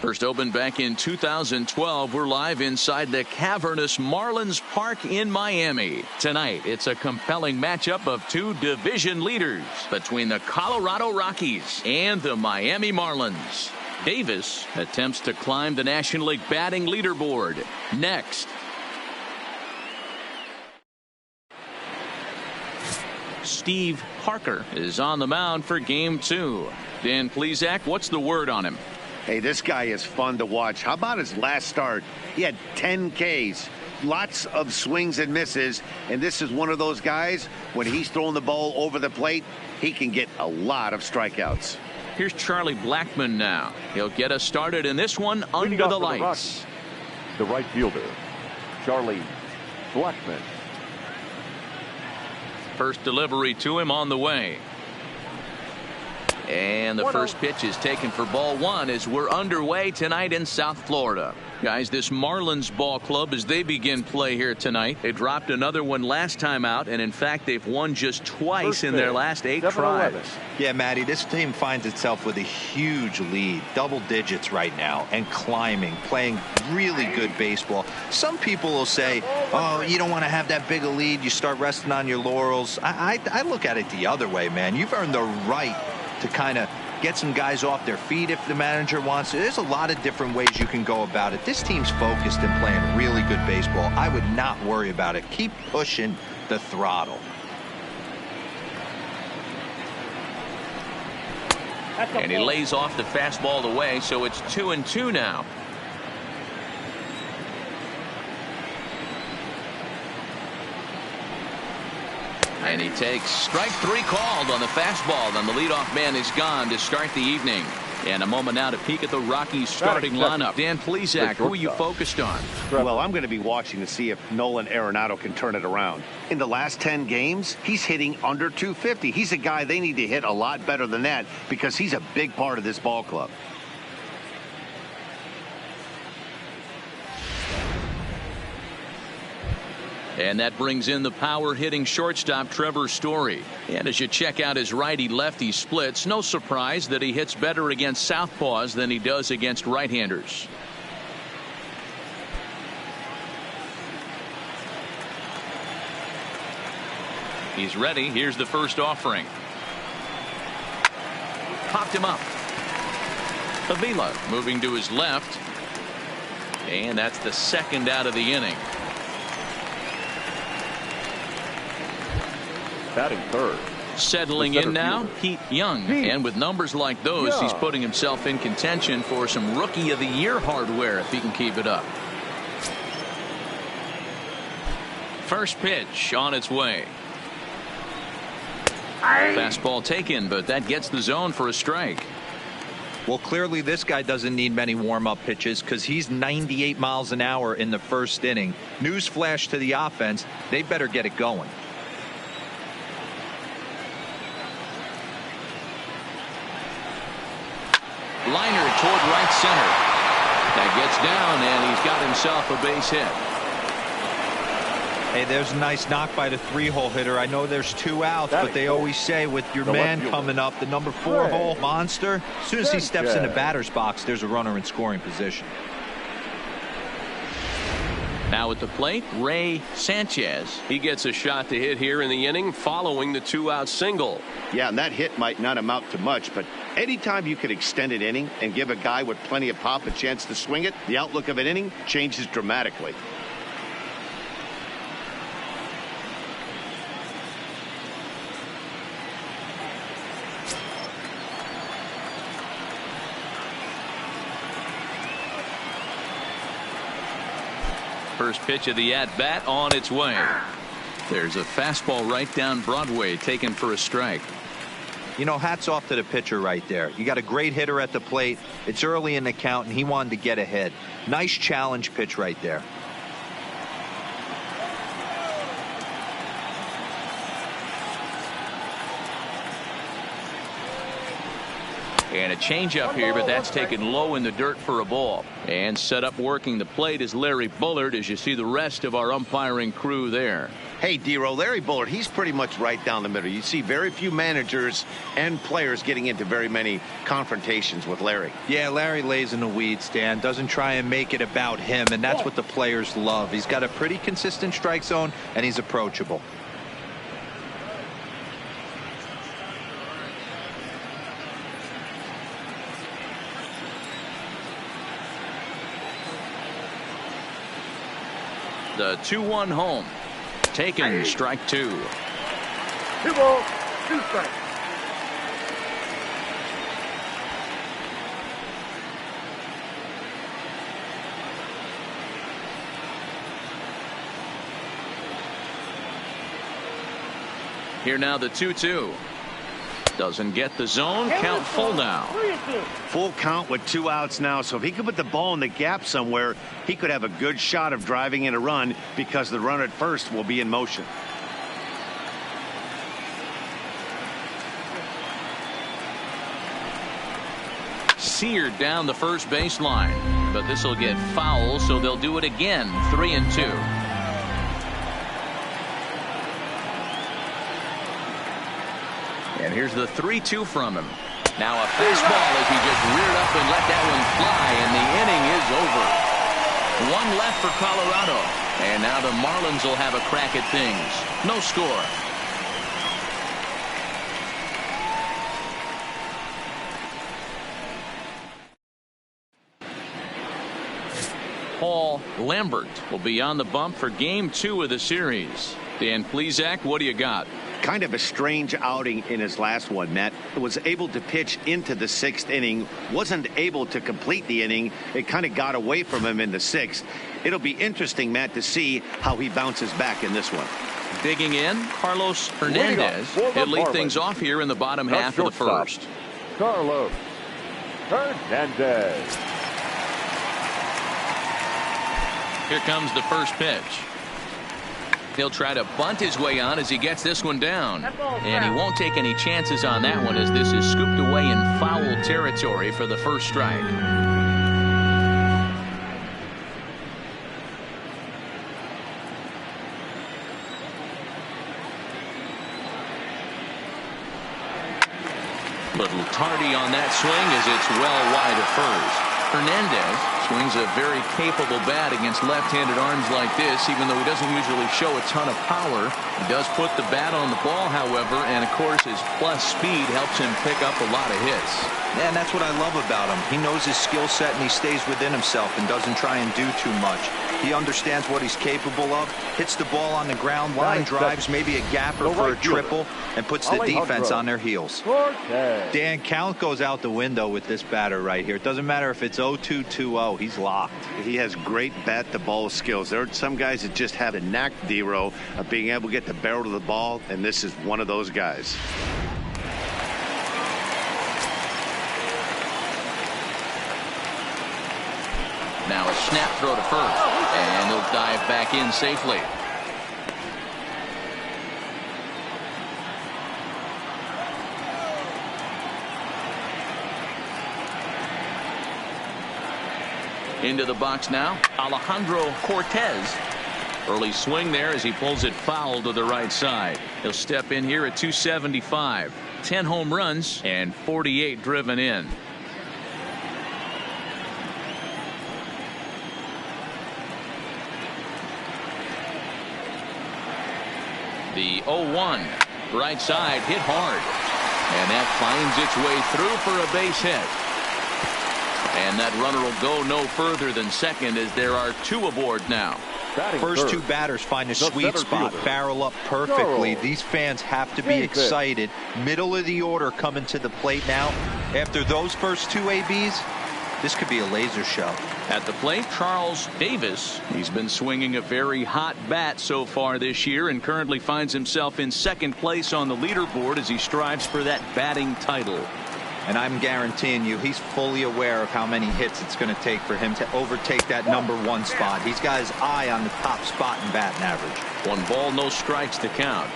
First opened back in 2012. We're live inside the cavernous Marlins Park in Miami. Tonight, it's a compelling matchup of two division leaders between the Colorado Rockies and the Miami Marlins. Davis attempts to climb the National League batting leaderboard. Next. Steve Parker is on the mound for game 2. Dan Plesac, what's the word on him? Hey, this guy is fun to watch. How about his last start? He had 10 Ks, lots of swings and misses, and this is one of those guys, when he's throwing the ball over the plate, he can get a lot of strikeouts. Here's Charlie Blackmon now. He'll get us started in this one under the lights. The right fielder, Charlie Blackmon. First delivery to him on the way. And the first pitch is taken for ball 1 as we're underway tonight in South Florida. Guys, this Marlins ball club, as they begin play here tonight, they dropped another one last time out, and in fact they've won just twice in their last 8 tries. Yeah, Matty, this team finds itself with a huge lead, double digits right now, and climbing, playing really good baseball. Some people will say, oh, you don't want to have that big a lead, you start resting on your laurels. I look at it the other way, man. You've earned the right to kind of get some guys off their feet if the manager wants to. There's a lot of different ways you can go about it. This team's focused and playing really good baseball. I would not worry about it. Keep pushing the throttle. And he lays off the fastball away, so it's 2-2 now. And he takes strike 3 called on the fastball. Then the leadoff man is gone to start the evening. And a moment now to peek at the Rockies starting lineup. Dan Plesac, who are you focused on? Well, I'm going to be watching to see if Nolan Arenado can turn it around. In the last 10 games, he's hitting under 250. He's a guy they need to hit a lot better than that because he's a big part of this ball club. And that brings in the power-hitting shortstop Trevor Story. And as you check out his righty-lefty splits, no surprise that he hits better against southpaws than he does against right-handers. He's ready. Here's the first offering. Popped him up. Avila moving to his left. And that's the second out of the inning. Batting third. Settling in now, Pete Young. And with numbers like those, he's putting himself in contention for some Rookie of the Year hardware if he can keep it up. First pitch on its way. Fastball taken, but that gets the zone for a strike. Well, clearly this guy doesn't need many warm-up pitches because he's 98 miles an hour in the first inning. Newsflash to the offense, they better get it going. Liner toward right center. That gets down, and he's got himself a base hit. Hey, there's a nice knock by the 3-hole hitter. I know there's 2 outs, but they always say with your man coming up, the number 4-hole monster, as soon as he steps in the batter's box, there's a runner in scoring position. Now at the plate, Ray Sanchez. He gets a shot to hit here in the inning following the 2-out single. Yeah, and that hit might not amount to much, but anytime you could extend an inning and give a guy with plenty of pop a chance to swing it, the outlook of an inning changes dramatically. First pitch of the at-bat on its way. There's a fastball right down Broadway taken for a strike. You know, hats off to the pitcher right there. You got a great hitter at the plate. It's early in the count, and he wanted to get ahead. Nice challenge pitch right there. And a changeup here, but that's taken low in the dirt for a ball. And set up working the plate is Larry Bullard, as you see the rest of our umpiring crew there. Hey, Dero, Larry Bullard, he's pretty much right down the middle. You see very few managers and players getting into very many confrontations with Larry. Yeah, Larry lays in the weeds, Dan. Doesn't try and make it about him, and that's what the players love. He's got a pretty consistent strike zone, and he's approachable. The 2-1 home. Taken, strike 2. 2 balls, 2 strikes. Here now the 2-2. Doesn't get the zone. Count full now. Full count with 2 outs now. So if he could put the ball in the gap somewhere, he could have a good shot of driving in a run because the runner at first will be in motion. Seared down the first baseline, but this will get foul, so they'll do it again. 3-2. And here's the 3-2 from him. Now a fastball as he just reared up and let that one fly, and the inning is over. 1 left for Colorado, and now the Marlins will have a crack at things. No score. Paul Lambert will be on the bump for game 2 of the series. Dan Plesac, what do you got? Kind of a strange outing in his last one, Matt. Was able to pitch into the 6th inning, wasn't able to complete the inning. It kind of got away from him in the 6th. It'll be interesting, Matt, to see how he bounces back in this one. Digging in, Carlos Hernandez. He'll lead things off here in the bottom half of the first. Carlos Hernandez. Here comes the first pitch. He'll try to bunt his way on as he gets this one down. And he won't take any chances on that one as this is scooped away in foul territory for the first strike. Little tardy on that swing as it's well wide of first. Hernandez swings a very capable bat against left-handed arms like this, even though he doesn't usually show a ton of power. He does put the bat on the ball, however, and of course his plus speed helps him pick up a lot of hits. Yeah, and that's what I love about him. He knows his skill set and he stays within himself and doesn't try and do too much. He understands what he's capable of, hits the ball on the ground, line drives, maybe a gapper for a triple, and puts the defense on their heels. Dan, count goes out the window with this batter right here. It doesn't matter if it's 0-2, 2-0. He's locked. He has great bat-to-ball skills. There are some guys that just have a knack, Dero, of being able to get the barrel to the ball, and this is one of those guys. Now a snap throw to first, and he'll dive back in safely. Into the box now, Alejandro Cortez. Early swing there as he pulls it foul to the right side. He'll step in here at 275. 10 home runs and 48 driven in. The 0-1 right side hit hard, and that finds its way through for a base hit. And that runner will go no further than second as there are 2 aboard now. First 2 batters find a sweet spot, barrel up perfectly. These fans have to be excited. Middle of the order coming to the plate now. After those first 2 ABs, this could be a laser show. At the plate, Charles Davis. He's been swinging a very hot bat so far this year and currently finds himself in second place on the leaderboard as he strives for that batting title. And I'm guaranteeing you he's fully aware of how many hits it's going to take for him to overtake that #1 spot. He's got his eye on the top spot in batting average. 1 ball, no strikes to count.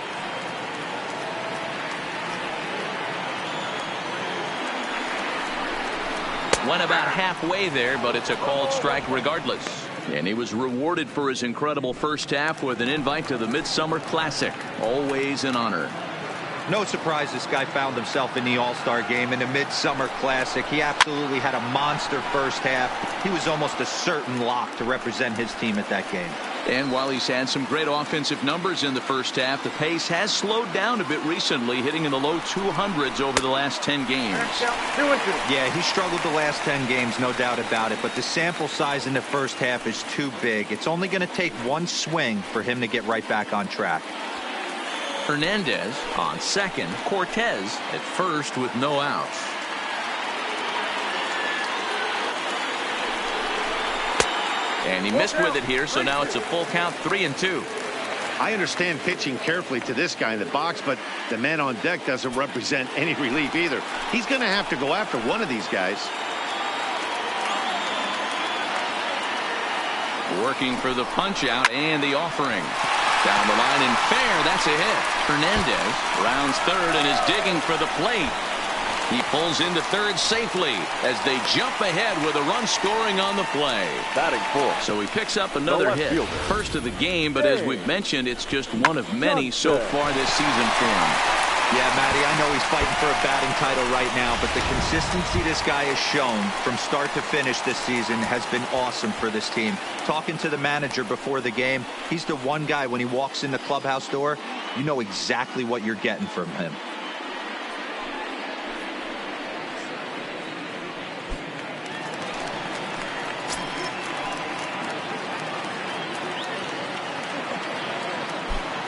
Went about halfway there, but it's a called strike regardless. And he was rewarded for his incredible first half with an invite to the Midsummer Classic. Always an honor. No surprise this guy found himself in the All-Star game in the Midsummer Classic. He absolutely had a monster first half. He was almost a certain lock to represent his team at that game. And while he's had some great offensive numbers in the first half, the pace has slowed down a bit recently, hitting in the low 200s over the last 10 games. Yeah, he struggled the last 10 games, no doubt about it, but the sample size in the first half is too big. It's only going to take one swing for him to get right back on track. Hernandez on second, Cortez at first with no outs. And he missed with it here, so now it's a full count, 3-2. I understand pitching carefully to this guy in the box, but the man on deck doesn't represent any relief either. He's going to have to go after one of these guys. Working for the punch out and the offering. Down the line and fair, that's a hit. Hernandez rounds third and is digging for the plate. He pulls into third safely as they jump ahead with a run scoring on the play. Batting fourth. So he picks up another hit. First of the game, but as we've mentioned, it's just one of many so far this season for him. Yeah, Matty, I know he's fighting for a batting title right now, but the consistency this guy has shown from start to finish this season has been awesome for this team. Talking to the manager before the game, he's the one guy when he walks in the clubhouse door, you know exactly what you're getting from him.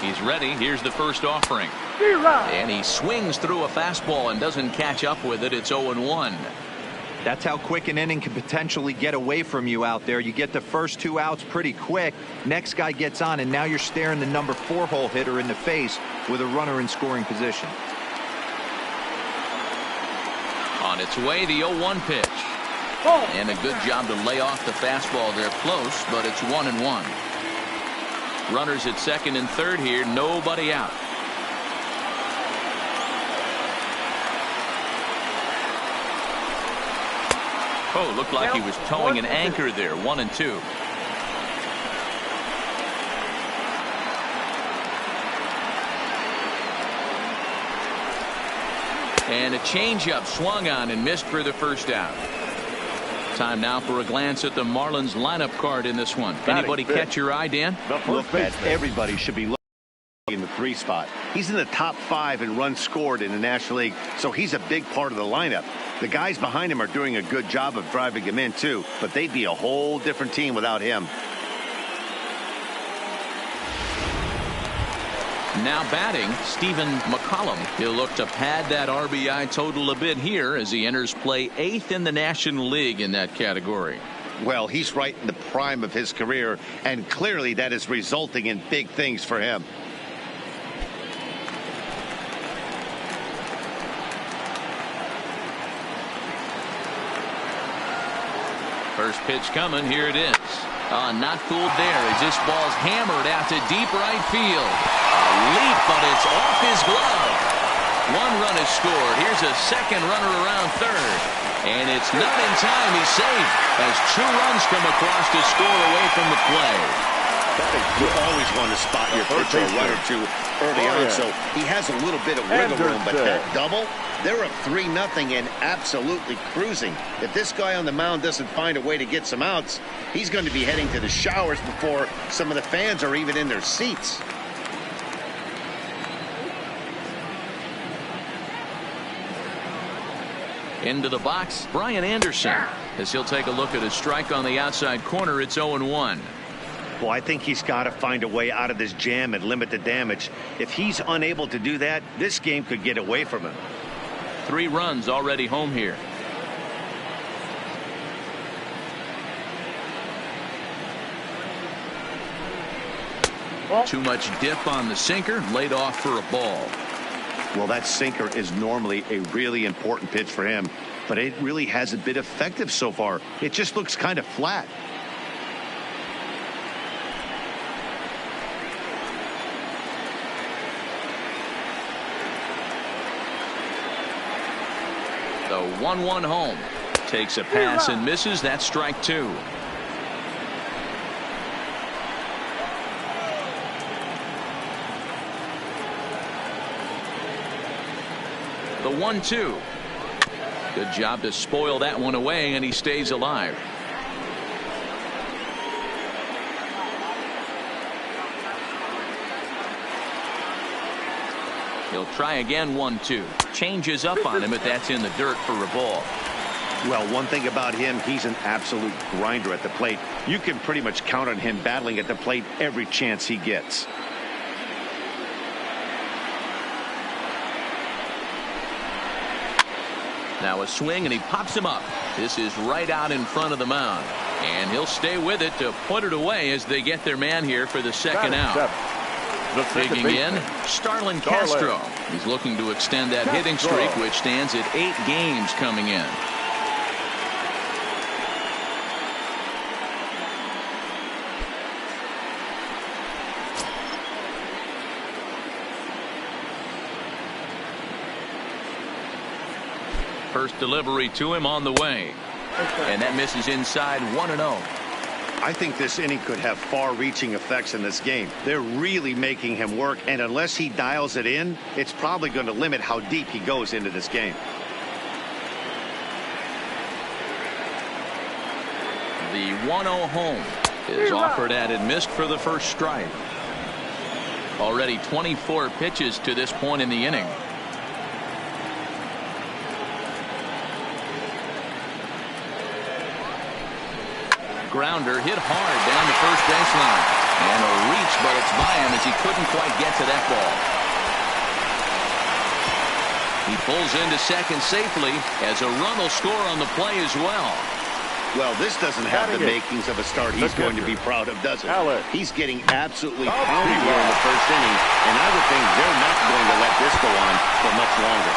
He's ready. Here's the first offering. And he swings through a fastball and doesn't catch up with it. It's 0-1. That's how quick an inning can potentially get away from you out there. You get the first 2 outs pretty quick. Next guy gets on, and now you're staring the number 4 hole hitter in the face with a runner in scoring position. On its way, the 0-1 pitch. And a good job to lay off the fastball there close, but it's 1-1. Runners at second and third here, nobody out. Oh, looked like he was towing an anchor there. 1-2. And a changeup swung on and missed for the first out. Time now for a glance at the Marlins lineup card in this one. Anybody catch your eye, Dan? Look, Pat, everybody should be looking in the 3 spot. He's in the top 5 in runs scored in the National League, so he's a big part of the lineup. The guys behind him are doing a good job of driving him in, too, but they'd be a whole different team without him. Now batting, Stephen McCollum. He'll look to pad that RBI total a bit here as he enters play 8th in the National League in that category. Well, he's right in the prime of his career, and clearly that is resulting in big things for him. First pitch coming. Here it is. Not fooled there as this ball's hammered out to deep right field. A leap, but it's off his glove. 1 run is scored. Here's a second runner around third. And it's not in time. He's safe as 2 runs come across to score away from the play. You always want to spot your pitcher a run or 2 early on, so he has a little bit of wiggle room, but that double, they're up 3-0 and absolutely cruising. If this guy on the mound doesn't find a way to get some outs, he's going to be heading to the showers before some of the fans are even in their seats. Into the box, Brian Anderson, as he'll take a look at a strike on the outside corner. It's 0-1. Well, I think he's got to find a way out of this jam and limit the damage. If he's unable to do that, this game could get away from him. 3 runs already home here. Too much dip on the sinker, laid off for a ball. Well, that sinker is normally a really important pitch for him, but it really hasn't been effective so far. It just looks kind of flat. The 1-1 home. Takes a pass and misses. That's strike 2. The 1-2. Good job to spoil that one away, and he stays alive. He'll try again. 1-2. Changes up on him, but that's in the dirt for a ball. Well, one thing about him, he's an absolute grinder at the plate. You can pretty much count on him battling at the plate every chance he gets. Now a swing, and he pops him up. This is right out in front of the mound. And he'll stay with it to put it away as they get their man here for the second out. Digging in, Starlin Castro. He's looking to extend that hitting streak, which stands at 8 games coming in. First delivery to him on the way. And that misses inside. 1-0. I think this inning could have far-reaching effects in this game. They're really making him work, and unless he dials it in, it's probably going to limit how deep he goes into this game. The 1-0 home is offered at and missed for the first strike. Already 24 pitches to this point in the inning. Grounder hit hard down the first baseline. And a reach, but it's by him as he couldn't quite get to that ball. He pulls into second safely as a run will score on the play as well. Well, this doesn't have the makings of a start he's going to be proud of, does it? He's getting absolutely pounded here in the first inning, and I would think they're not going to let this go on for much longer.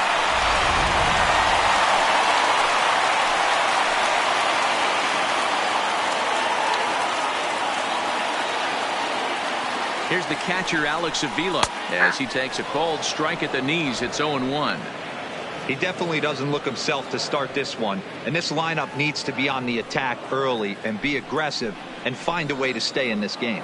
Here's the catcher, Alex Avila, as he takes a cold strike at the knees. It's 0-1. He definitely doesn't look himself to start this one, and this lineup needs to be on the attack early and be aggressive and find a way to stay in this game.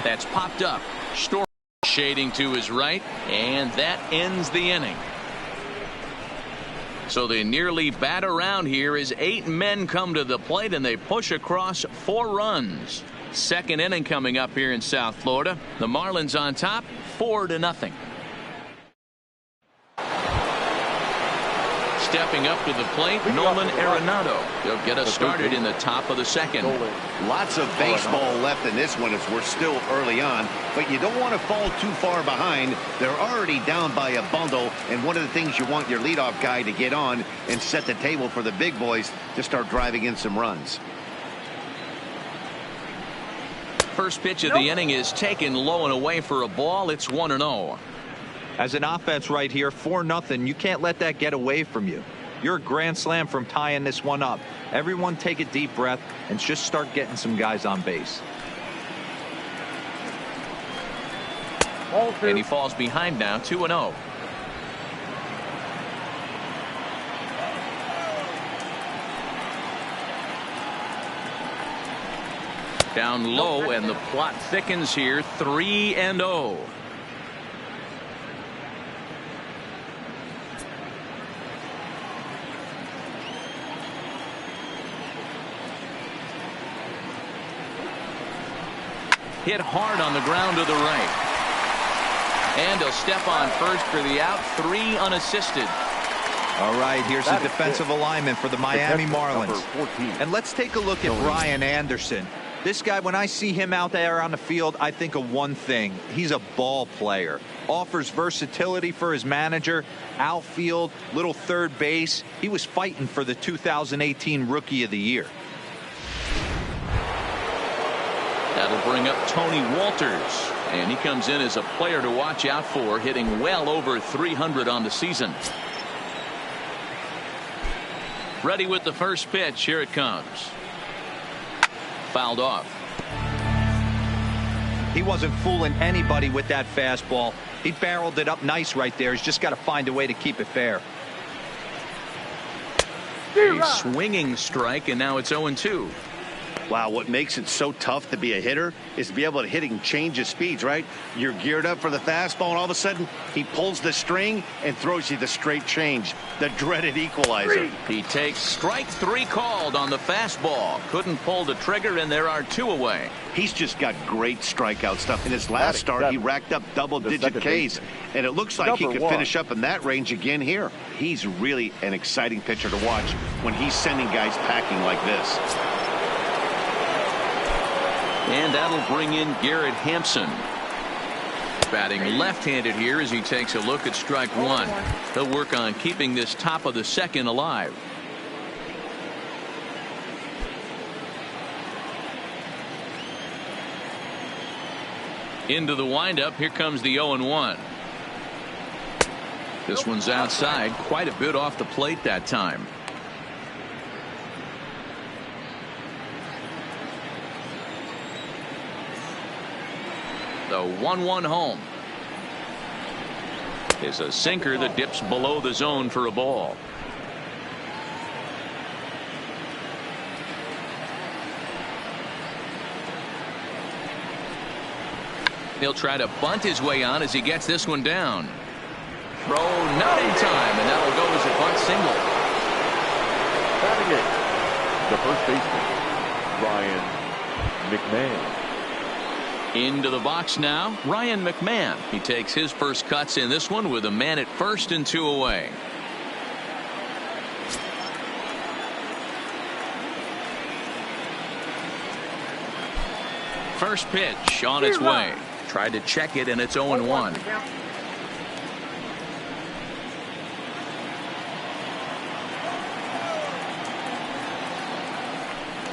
That's popped up. Story shading to his right, and that ends the inning. So they nearly bat around here as 8 men come to the plate, and they push across 4 runs. Second inning coming up here in South Florida. The Marlins on top, 4-0. Stepping up to the plate, Nolan Arenado. He'll get us started in the top of the second. Lots of baseball left in this one as we're still early on, but you don't want to fall too far behind. They're already down by a bundle, and one of the things you want your leadoff guy to get on and set the table for the big boys to start driving in some runs. First pitch of the inning is taken low and away for a ball. It's 1-0. As an offense right here, 4-0, you can't let that get away from you. You're a grand slam from tying this one up. Everyone take a deep breath and just start getting some guys on base. And he falls behind now, 2-0. Down low, and the plot thickens here, 3-0. Hit hard on the ground to the right. And he'll step on first for the out. 3 unassisted. All right, here's the defensive alignment for the Miami Marlins. And let's take a look at Brian Anderson. This guy, when I see him out there on the field, I think of one thing. He's a ball player. Offers versatility for his manager. Outfield, little third base. He was fighting for the 2018 Rookie of the Year. That'll bring up Tony Walters. And he comes in as a player to watch out for, hitting well over 300 on the season. Ready with the first pitch. Here it comes. Fouled off. He wasn't fooling anybody with that fastball. He barreled it up nice right there. He's just got to find a way to keep it fair. A swinging strike, and now it's 0-2. Wow, what makes it so tough to be a hitter is to be able to hit and change his speeds, right? You're geared up for the fastball, and all of a sudden, he pulls the string and throws you the straight change, the dreaded equalizer. He takes strike 3 called on the fastball. Couldn't pull the trigger, and there are 2 away. He's just got great strikeout stuff. In his last start, he racked up double-digit Ks, and it looks like he could finish up in that range again here. He's really an exciting pitcher to watch when he's sending guys packing like this. And that'll bring in Garrett Hampson. Batting left-handed here as he takes a look at strike 1. He'll work on keeping this top of the second alive. Into the windup. Here comes the 0-1. This one's outside, quite a bit off the plate that time. The 1-1 home is a sinker that dips below the zone for a ball. He'll try to bunt his way on as he gets this one down. Throw not in time, and that'll go as a bunt single. Batting eighth, the first baseman, Ryan McMahon. Into the box now, Ryan McMahon. He takes his first cuts in this one with a man at first and 2 away. First pitch on its way. Tried to check it, and it's 0-1.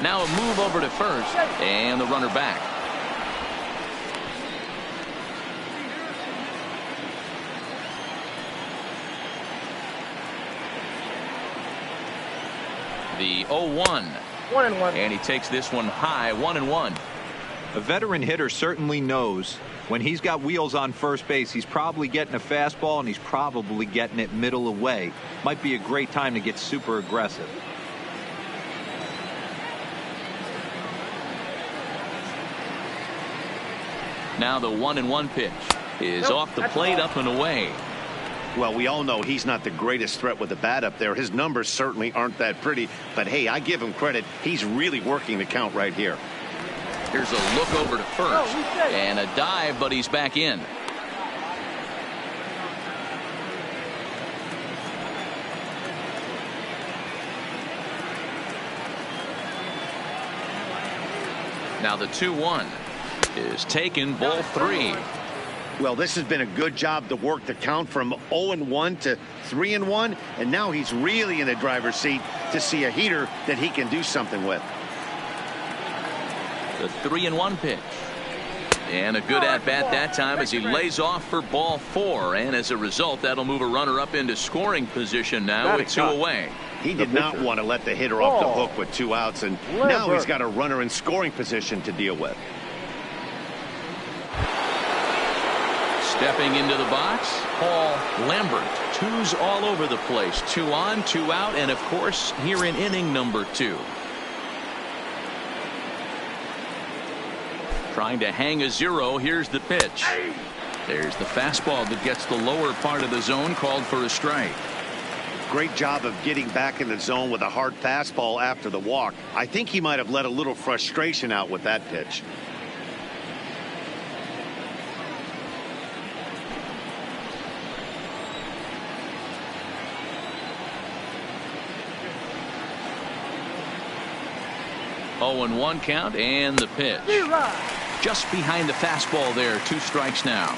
Now a move over to first, and the runner back. The 0-1. 1-1. And he takes this one high, 1-1. A veteran hitter certainly knows when he's got wheels on first base, he's probably getting a fastball, and he's probably getting it middle away. Might be a great time to get super aggressive. Now the 1-1 pitch is off the plate, up and away. Well, we all know he's not the greatest threat with the bat up there. His numbers certainly aren't that pretty, but hey, I give him credit. He's really working the count right here. Here's a look over to first, and a dive, but he's back in. Now the 2-1 is taken, ball 3. Well, this has been a good job to work the count from 0-1 to 3-1, and now he's really in the driver's seat to see a heater that he can do something with. The 3-1 pitch. And a good at-bat that time as he lays off for ball 4. And as a result, that'll move a runner up into scoring position now with 2 away. He did not want to let the hitter off the hook with 2 outs, and now he's got a runner in scoring position to deal with. Stepping into the box, Paul Lambert. 2s all over the place. 2 on, 2 out, and of course here in inning number 2. Trying to hang a 0. Here's the pitch. There's the fastball that gets the lower part of the zone, called for a strike. Great job of getting back in the zone with a hard fastball after the walk. I think he might have let a little frustration out with that pitch. Oh, and 1 count, and the pitch. Just behind the fastball there. 2 strikes now.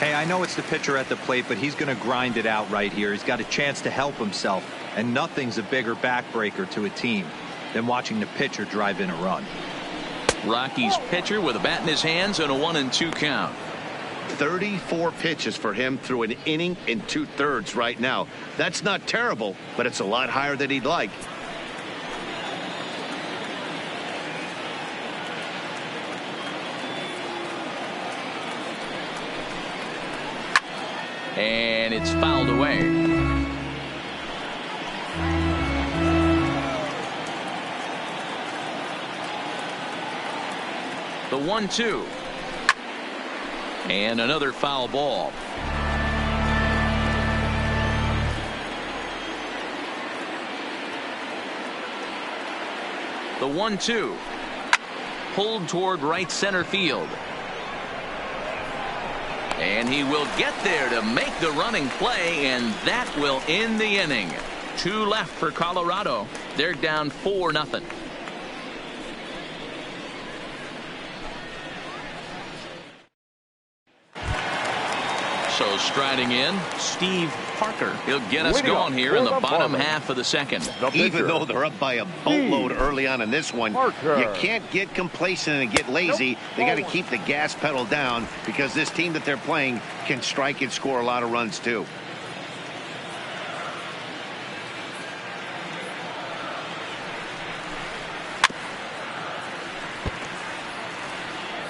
Hey, I know it's the pitcher at the plate, but he's going to grind it out right here. He's got a chance to help himself, and nothing's a bigger backbreaker to a team than watching the pitcher drive in a run. Rockies pitcher with a bat in his hands and a 1-2 count. 34 pitches for him through an inning and 2/3 right now. That's not terrible, but it's a lot higher than he'd like. And it's fouled away. The 1-2. And another foul ball. The 1-2. Pulled toward right center field. And he will get there to make the running play, and that will end the inning. 2 left for Colorado. They're down 4-0. So striding in, Steve Parker. He'll get us going here in the bottom half of the second. Even though they're up by a boatload early on in this one, you can't get complacent and get lazy. They got to keep the gas pedal down because this team that they're playing can strike and score a lot of runs too.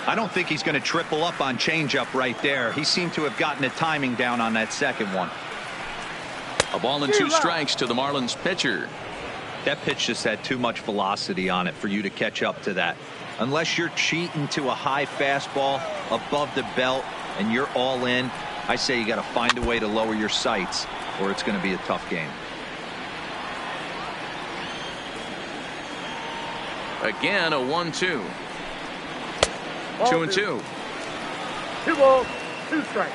I don't think he's going to triple up on changeup right there. He seemed to have gotten the timing down on that second one. A ball and 2 strikes to the Marlins pitcher. That pitch just had too much velocity on it for you to catch up to that. Unless you're cheating to a high fastball above the belt and you're all in, I say you got to find a way to lower your sights or it's going to be a tough game. Again, a 1-2. 2-2. 2 balls, 2 strikes.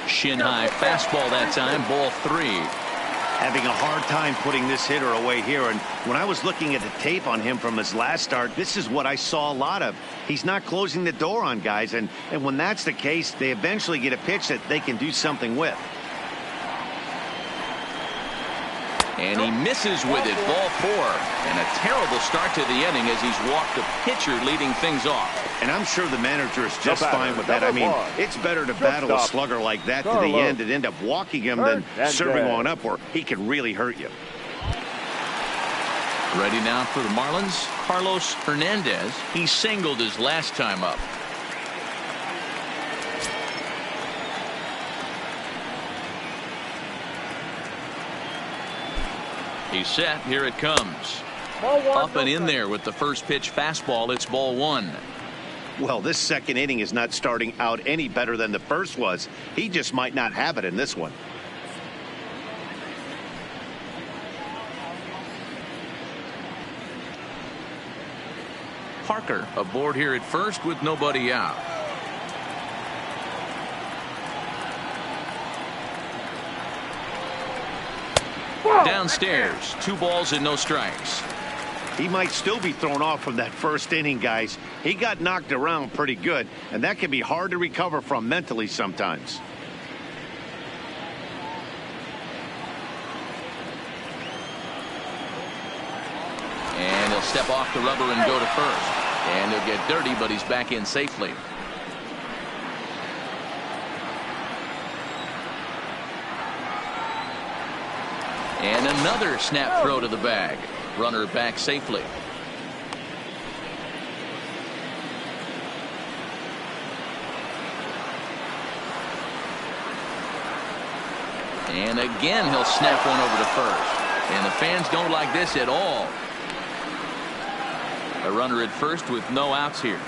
Shin high fastball that time. Ball 3. Having a hard time putting this hitter away here, and when I was looking at the tape on him from his last start, this is what I saw a lot of. He's not closing the door on guys, and when that's the case, they eventually get a pitch that they can do something with. And he misses with it. Ball 4. And a terrible start to the inning as he's walked the pitcher leading things off. And I'm sure the manager is just fine with that. I mean, it's better to battle a slugger like that to the end and end up walking him than serving one up where he can really hurt you. Ready now for the Marlins, Carlos Hernandez. He singled his last time up. He's set. Here it comes. Up and in there with the first pitch fastball. It's ball 1. Well, this second inning is not starting out any better than the first was. He just might not have it in this one. Parker aboard here at first with nobody out. Downstairs, 2 balls and no strikes. He might still be thrown off from that first inning, guys. He got knocked around pretty good, and that can be hard to recover from mentally sometimes. And he'll step off the rubber and go to first. And he'll get dirty, but he's back in safely. And another snap throw to the bag. Runner back safely. And again he'll snap one over to first. And the fans don't like this at all. A runner at first with no outs here.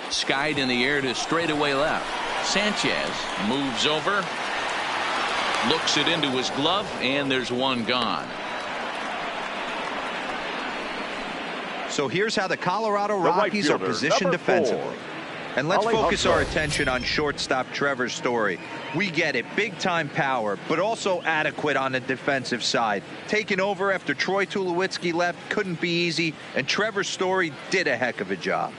Skied in the air to straightaway left. Sanchez moves over, looks it into his glove, and there's one gone. So here's how the Colorado Rockies are positioned defensively. And let's focus our attention on shortstop Trevor Story. We get it, big time power, but also adequate on the defensive side. Taking over after Troy Tulowitzki left couldn't be easy, and Trevor Story did a heck of a job.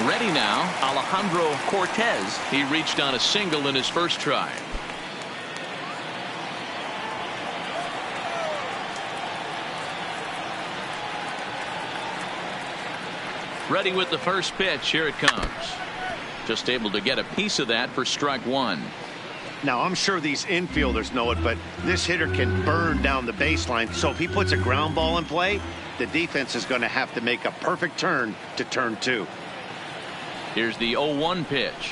Ready now, Alejandro Cortez. He reached on a single in his first try. Ready with the first pitch. Here it comes. Just able to get a piece of that for strike 1. Now, I'm sure these infielders know it, but this hitter can burn down the baseline. So if he puts a ground ball in play, the defense is going to have to make a perfect turn to turn 2. Here's the 0-1 pitch.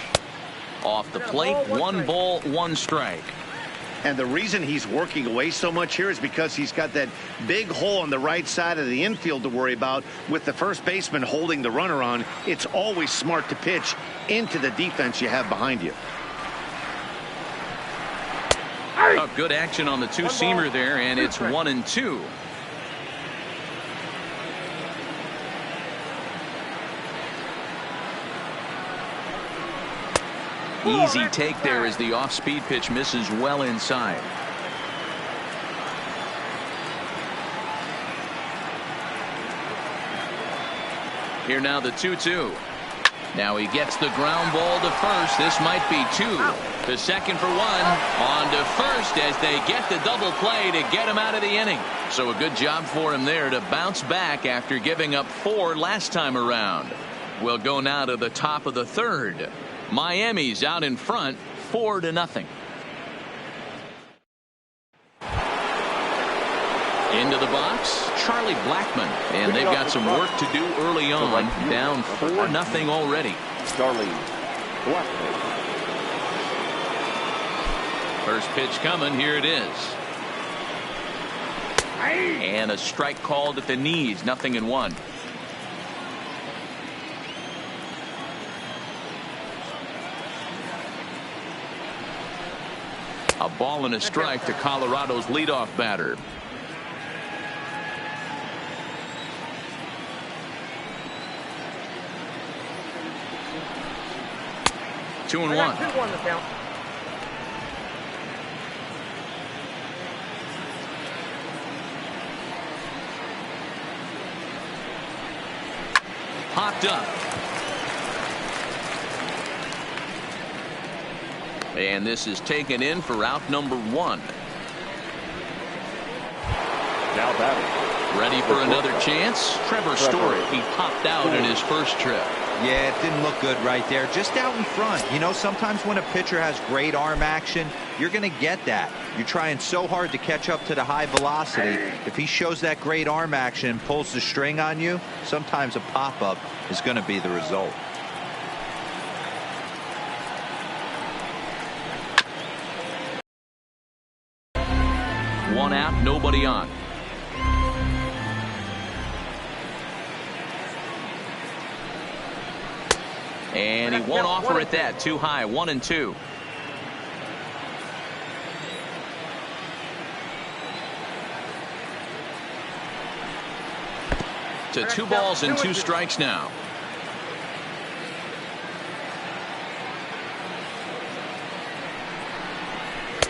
Off the plate, 1 ball, 1 strike. And the reason he's working away so much here is because he's got that big hole on the right side of the infield to worry about. With the first baseman holding the runner on, it's always smart to pitch into the defense you have behind you. Oh, good action on the two-seamer there, and it's 1-2. Easy take there as the off-speed pitch misses well inside. Here now the 2-2. Now he gets the ground ball to first. This might be 2. The second for 1. On to first as they get the double play to get him out of the inning. So a good job for him there to bounce back after giving up 4 last time around. We'll go now to the top of the 3rd. Miami's out in front 4-0. Into the box, Charlie Blackmon, and they've got some work to do early on. Down 4-0 already. Charlie Blackmon. First pitch coming. Here it is. And a strike called at the knees. 0-1. A ball and a strike to Colorado's leadoff batter. Two and one. Popped up. And this is taken in for out number 1. Now batting. Ready for another chance. Trevor Story. He popped out in his first trip. Yeah, it didn't look good right there. Just out in front. You know, sometimes when a pitcher has great arm action, you're going to get that. You're trying so hard to catch up to the high velocity. If he shows that great arm action and pulls the string on you, sometimes a pop-up is going to be the result. One out, nobody on. And he won't offer it that. Too high. 1-2. To 2 balls and 2 strikes now.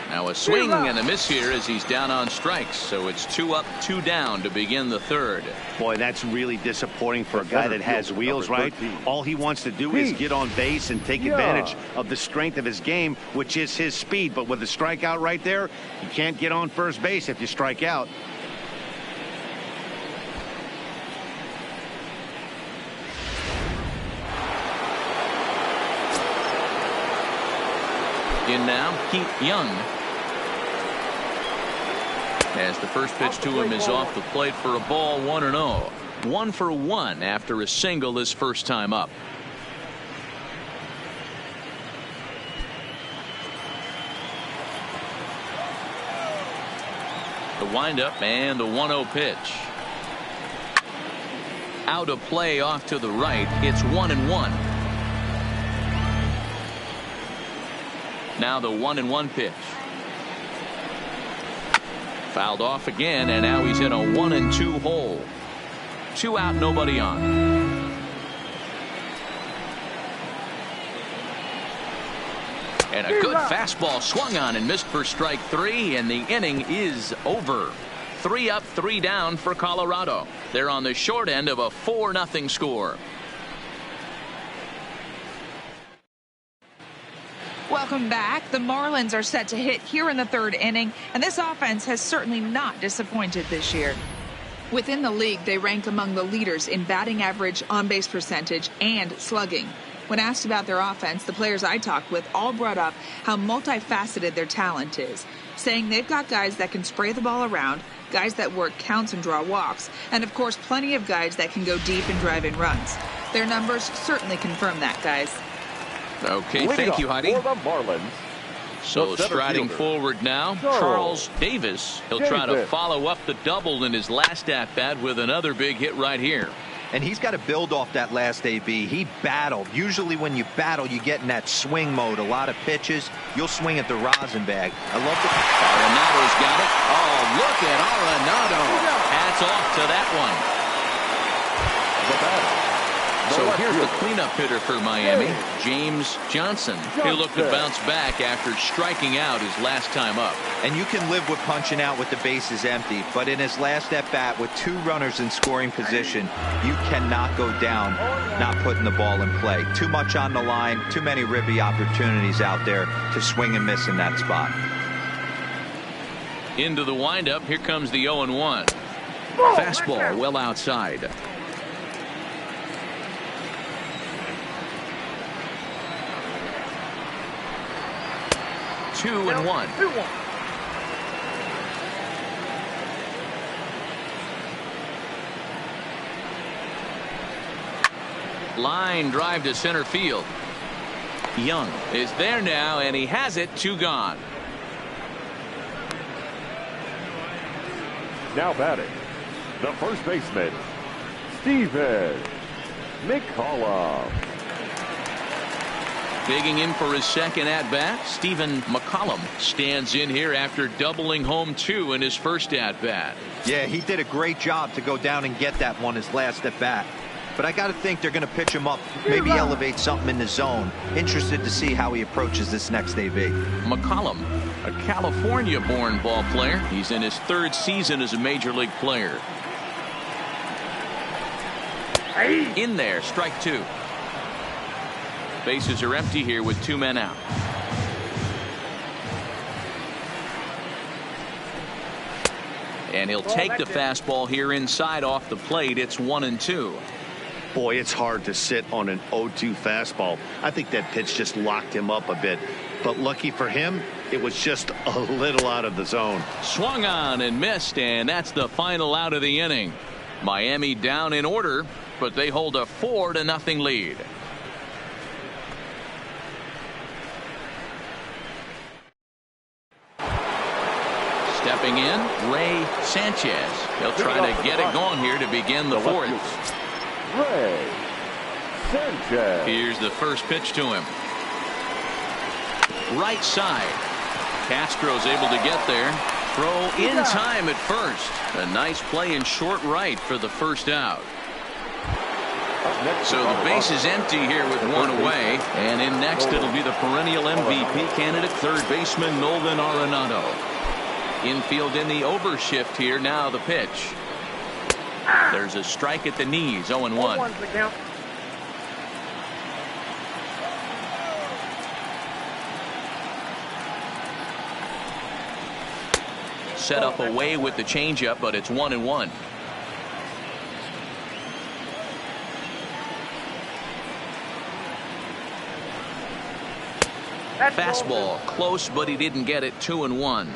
Now a swing and a miss here as he's down on strikes. So it's 2 up, 2 down to begin the 3rd. Boy, that's really disappointing for a guy that has wheels, right? All he wants to do is get on base and take advantage of the strength of his game, which is his speed. But with a strikeout right there, you can't get on first base if you strike out. In now, Keith Young. As the first pitch to him is off the plate for a ball. 1-0. 1 for 1 after a single his first time up. The windup and the 1-0 pitch. Out of play off to the right. It's 1-1. Now the 1-1 pitch. Fouled off again, and now he's in a 1-2 hole. 2 out, nobody on. And a good fastball swung on and missed for strike 3, and the inning is over. 3 up, 3 down for Colorado. They're on the short end of a 4-0 score. Welcome back. The Marlins are set to hit here in the 3rd inning, and this offense has certainly not disappointed this year. Within the league, they rank among the leaders in batting average, on-base percentage, and slugging. When asked about their offense, the players I talked with all brought up how multifaceted their talent is, saying they've got guys that can spray the ball around, guys that work counts and draw walks, and of course plenty of guys that can go deep and drive in runs. Their numbers certainly confirm that, guys. Okay, thank you, Heidi. For the Marlins, So the center striding fielder, forward now, Charles Davis. He'll try to follow up the double in his last at-bat with another big hit right here. And he's got to build off that last AB. He battled. Usually when you battle, you get in that swing mode. A lot of pitches, you'll swing at the rosin bag. I love the... Arenado's got it. Oh, look at Arenado. Hats off to that one. the batter. So here's the cleanup hitter for Miami, James Johnson. He'll look to bounce back after striking out his last time up. And you can live with punching out with the bases empty, but in his last at-bat with 2 runners in scoring position, you cannot go down not putting the ball in play. Too much on the line, too many ribby opportunities out there to swing and miss in that spot. Into the windup, here comes the 0-1. Fastball well outside. Two and one. Line drive to center field. Young is there now, and he has it. 2 gone. Now batting, the first baseman, Steven McCollum. Digging in for his second at-bat, Stephen McCollum stands in here after doubling home 2 in his first at-bat. Yeah, he did a great job to go down and get that one his last at-bat. But I got to think they're going to pitch him up, maybe elevate something in the zone. Interested to see how he approaches this next AB. McCollum, a California-born ball player. He's in his 3rd season as a major league player. In there, strike 2. Bases are empty here with 2 men out. And he'll take the fastball here inside off the plate. It's 1-2. Boy, it's hard to sit on an 0-2 fastball. I think that pitch just locked him up a bit. But lucky for him, it was just a little out of the zone. Swung on and missed, and that's the final out of the inning. Miami down in order, but they hold a 4-0 lead. Stepping in, Ray Sanchez. He'll try to get it going here to begin the 4th. Ray Sanchez. Here's the first pitch to him. Right side. Castro's able to get there. Throw in time at first. A nice play in short right for the first out. So the base is empty here with 1 away. And in next it'll be the perennial MVP candidate, 3rd baseman Nolan Arenado. Infield in the overshift here. Now the pitch. There's a strike at the knees. 0-1. Set up away with the changeup, but it's 1-1. Fastball close, but he didn't get it. 2-1.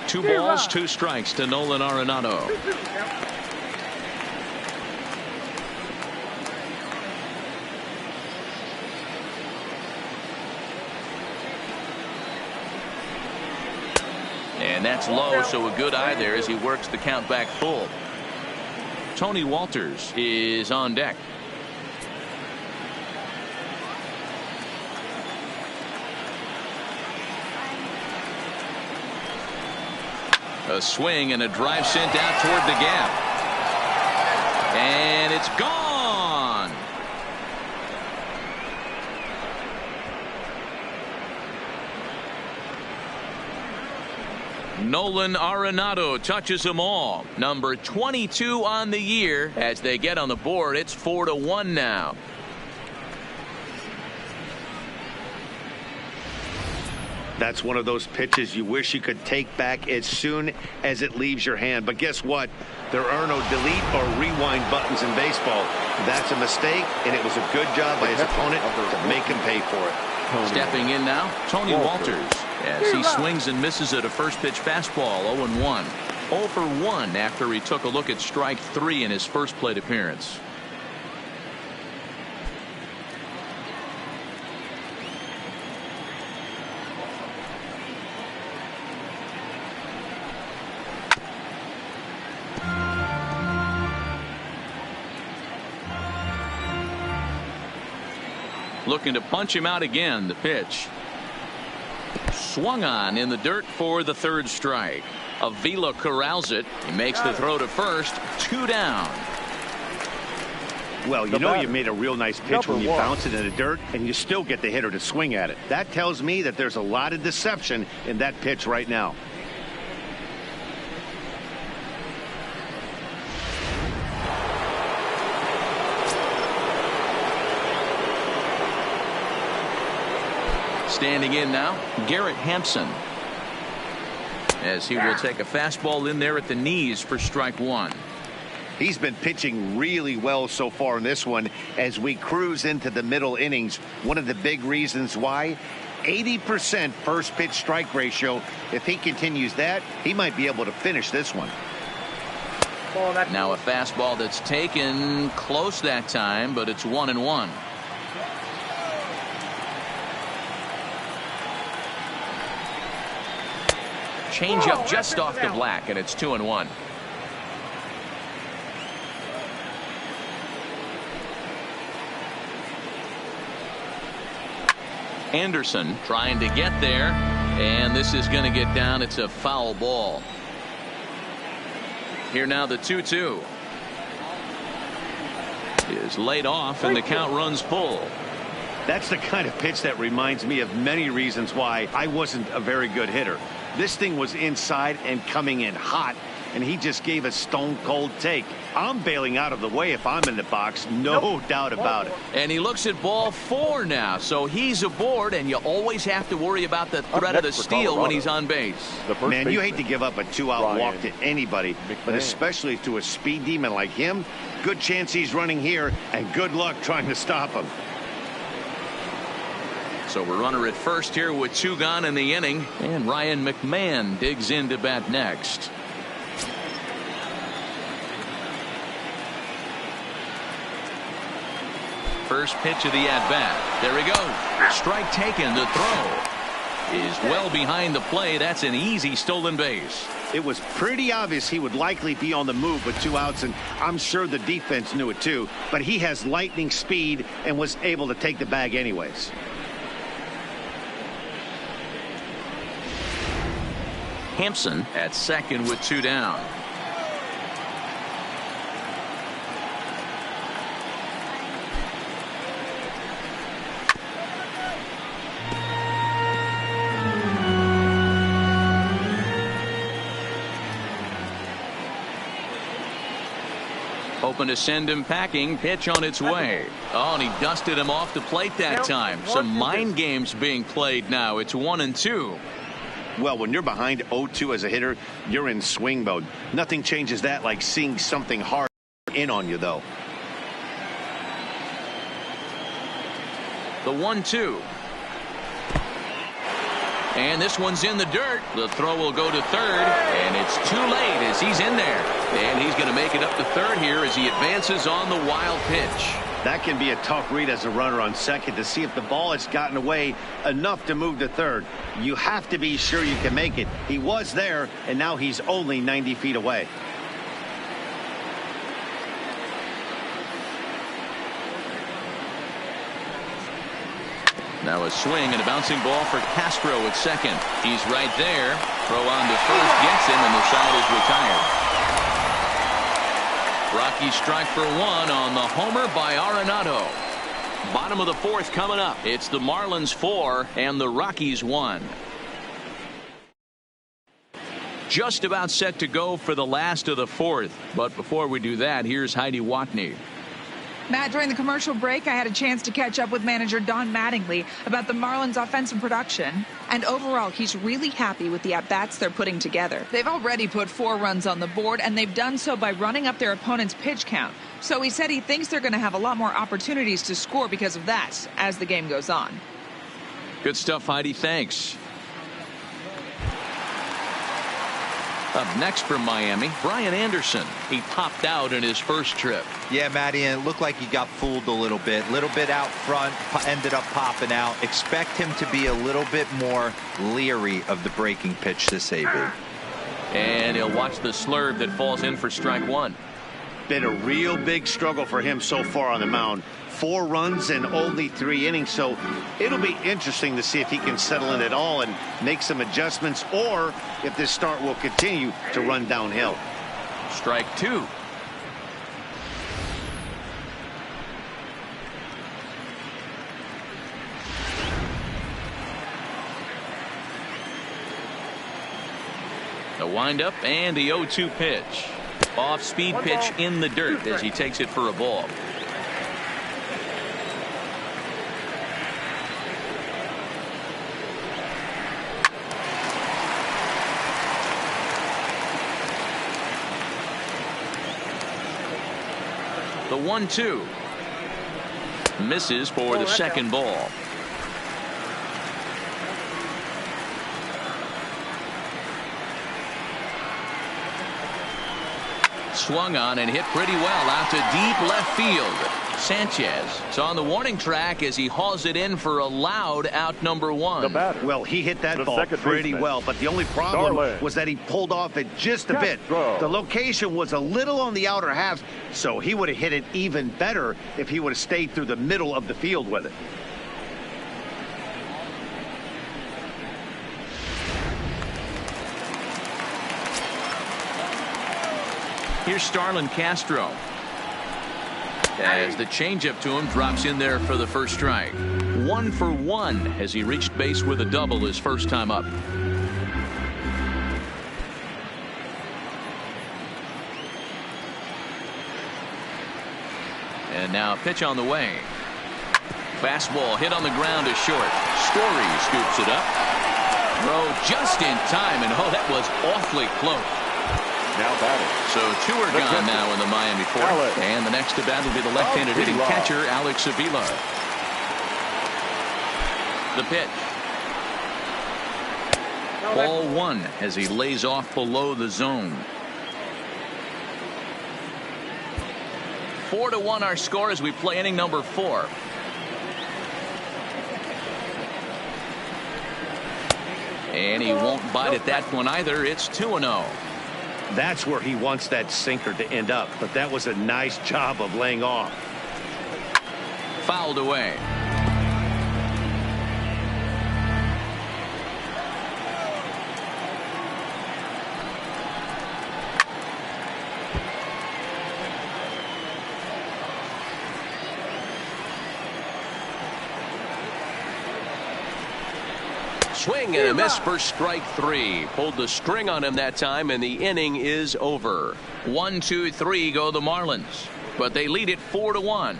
Two balls, 2 strikes to Nolan Arenado. And that's low, so a good eye there as he works the count back full. Tony Walters is on deck. A swing and a drive sent out toward the gap. And it's gone. Nolan Arenado touches them all. Number 22 on the year. As they get on the board, it's 4-1 now. That's one of those pitches you wish you could take back as soon as it leaves your hand. But guess what? There are no delete or rewind buttons in baseball. That's a mistake, and it was a good job by his opponent to make him pay for it. Stepping in now, Tony Walters, as he swings and misses at a first pitch fastball. 0-1. 0 for 1 after he took a look at strike 3 in his first plate appearance. Looking to punch him out again. The pitch swung on in the dirt for the third strike. Avila corrals it. He makes the throw to first. 2 down. Well, you know you made a real nice pitch when you bounce it in the dirt and you still get the hitter to swing at it. That tells me that there's a lot of deception in that pitch right now. Standing in now, Garrett Hampson, as he will take a fastball in there at the knees for strike 1. He's been pitching really well so far in this one as we cruise into the middle innings. One of the big reasons why, 80% first pitch strike ratio. If he continues that, he might be able to finish this one. Now a fastball that's taken close that time, but it's 1-1. Change up just off the black, and it's 2-1. Anderson trying to get there, and this is going to get down. It's a foul ball. Here now the 2-2 is laid off, and the count runs full. That's the kind of pitch that reminds me of many reasons why I wasn't a very good hitter. This thing was inside and coming in hot, and he just gave a stone cold take. I'm bailing out of the way if I'm in the box, no doubt about it. And he looks at ball 4 now, so he's aboard, and you always have to worry about the threat of the steal when he's on base. Man, you hate to give up a 2-out walk to anybody, but especially to a speed demon like him. Good chance he's running here, and good luck trying to stop him. So we're runner at first here with 2 gone in the inning, and Ryan McMahon digs in to bat next. First pitch of the at-bat. There he goes. Strike taken. The throw is well behind the play. That's an easy stolen base. It was pretty obvious he would likely be on the move with 2 outs, and I'm sure the defense knew it too. But he has lightning speed and was able to take the bag anyways. Hampson at second with 2 down. Hoping to send him packing. Pitch on its way. Oh, and he dusted him off the plate that time. Some mind games being played now. It's 1-2. Well, when you're behind 0-2 as a hitter, you're in swing mode. Nothing changes that like seeing something hard in on you, though. The 1-2. And this one's in the dirt. The throw will go to third, and it's too late as he's in there. And he's going to make it up to third here as he advances on the wild pitch. That can be a tough read as a runner on second to see if the ball has gotten away enough to move to third. You have to be sure you can make it. He was there, and now he's only 90 feet away. Now a swing and a bouncing ball for Castro at second. He's right there. Throw on to first gets him, and the side is retired. Rocky strike for 1 on the homer by Arenado. Bottom of the 4th coming up. It's the Marlins 4 and the Rockies 1. Just about set to go for the last of the 4th. But before we do that, here's Heidi Watney. Matt, during the commercial break, I had a chance to catch up with manager Don Mattingly about the Marlins' offensive production. And overall, he's really happy with the at-bats they're putting together. They've already put 4 runs on the board, and they've done so by running up their opponent's pitch count. So he said he thinks they're going to have a lot more opportunities to score because of that as the game goes on. Good stuff, Heidi. Thanks. Up next from Miami, Brian Anderson. He popped out in his first trip. Yeah, Matty, and it looked like he got fooled a little bit out front, ended up popping out. Expect him to be a little bit more leery of the breaking pitch this AB. And he'll watch the slurve that falls in for strike 1. Been a real big struggle for him so far on the mound. 4 runs in only 3 innings, so it'll be interesting to see if he can settle in at all and make some adjustments, or if this start will continue to run downhill. Strike 2. The windup and the 0-2 pitch. Off-speed pitch in the dirt as he takes it for a ball. The 1-2 misses for the second ball. Swung on and hit pretty well out to deep left field. Sanchez is on the warning track as he hauls it in for a loud out number 1. Well, he hit that ball pretty well, but the only problem was that he pulled off it just a bit. The location was a little on the outer half, so he would have hit it even better if he would have stayed through the middle of the field with it. Here's Starlin Castro as the changeup to him drops in there for the first strike. 1 for 1 as he reached base with a double his first time up. And now a pitch on the way. Fastball hit on the ground is short. Story scoops it up. Throw just in time, and that was awfully close. Now batting. So 2 are gone now in the Miami fourth. And the next to bat will be the left-handed hitting catcher, Alex Avila. The pitch. Ball 1 as he lays off below the zone. 4-1 our score as we play inning number 4. And he won't bite at that one either. It's 2-0. That's where he wants that sinker to end up, but that was a nice job of laying off. Fouled away. Swing and a miss for strike 3. Pulled the string on him that time, and the inning is over. 1, 2, 3 go the Marlins, but they lead it 4-1.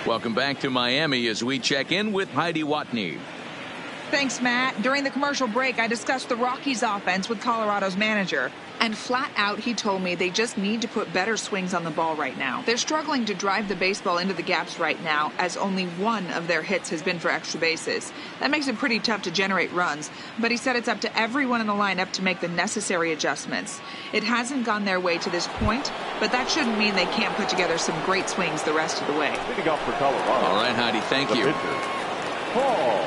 Welcome back to Miami as we check in with Heidi Watney. Thanks, Matt. During the commercial break, I discussed the Rockies' offense with Colorado's manager. And flat out, he told me they just need to put better swings on the ball right now. They're struggling to drive the baseball into the gaps right now, as only 1 of their hits has been for extra bases. That makes it pretty tough to generate runs, but he said it's up to everyone in the lineup to make the necessary adjustments. It hasn't gone their way to this point, but that shouldn't mean they can't put together some great swings the rest of the way. Leading off for Colorado. All right, Heidi, thank you. Pitcher, Paul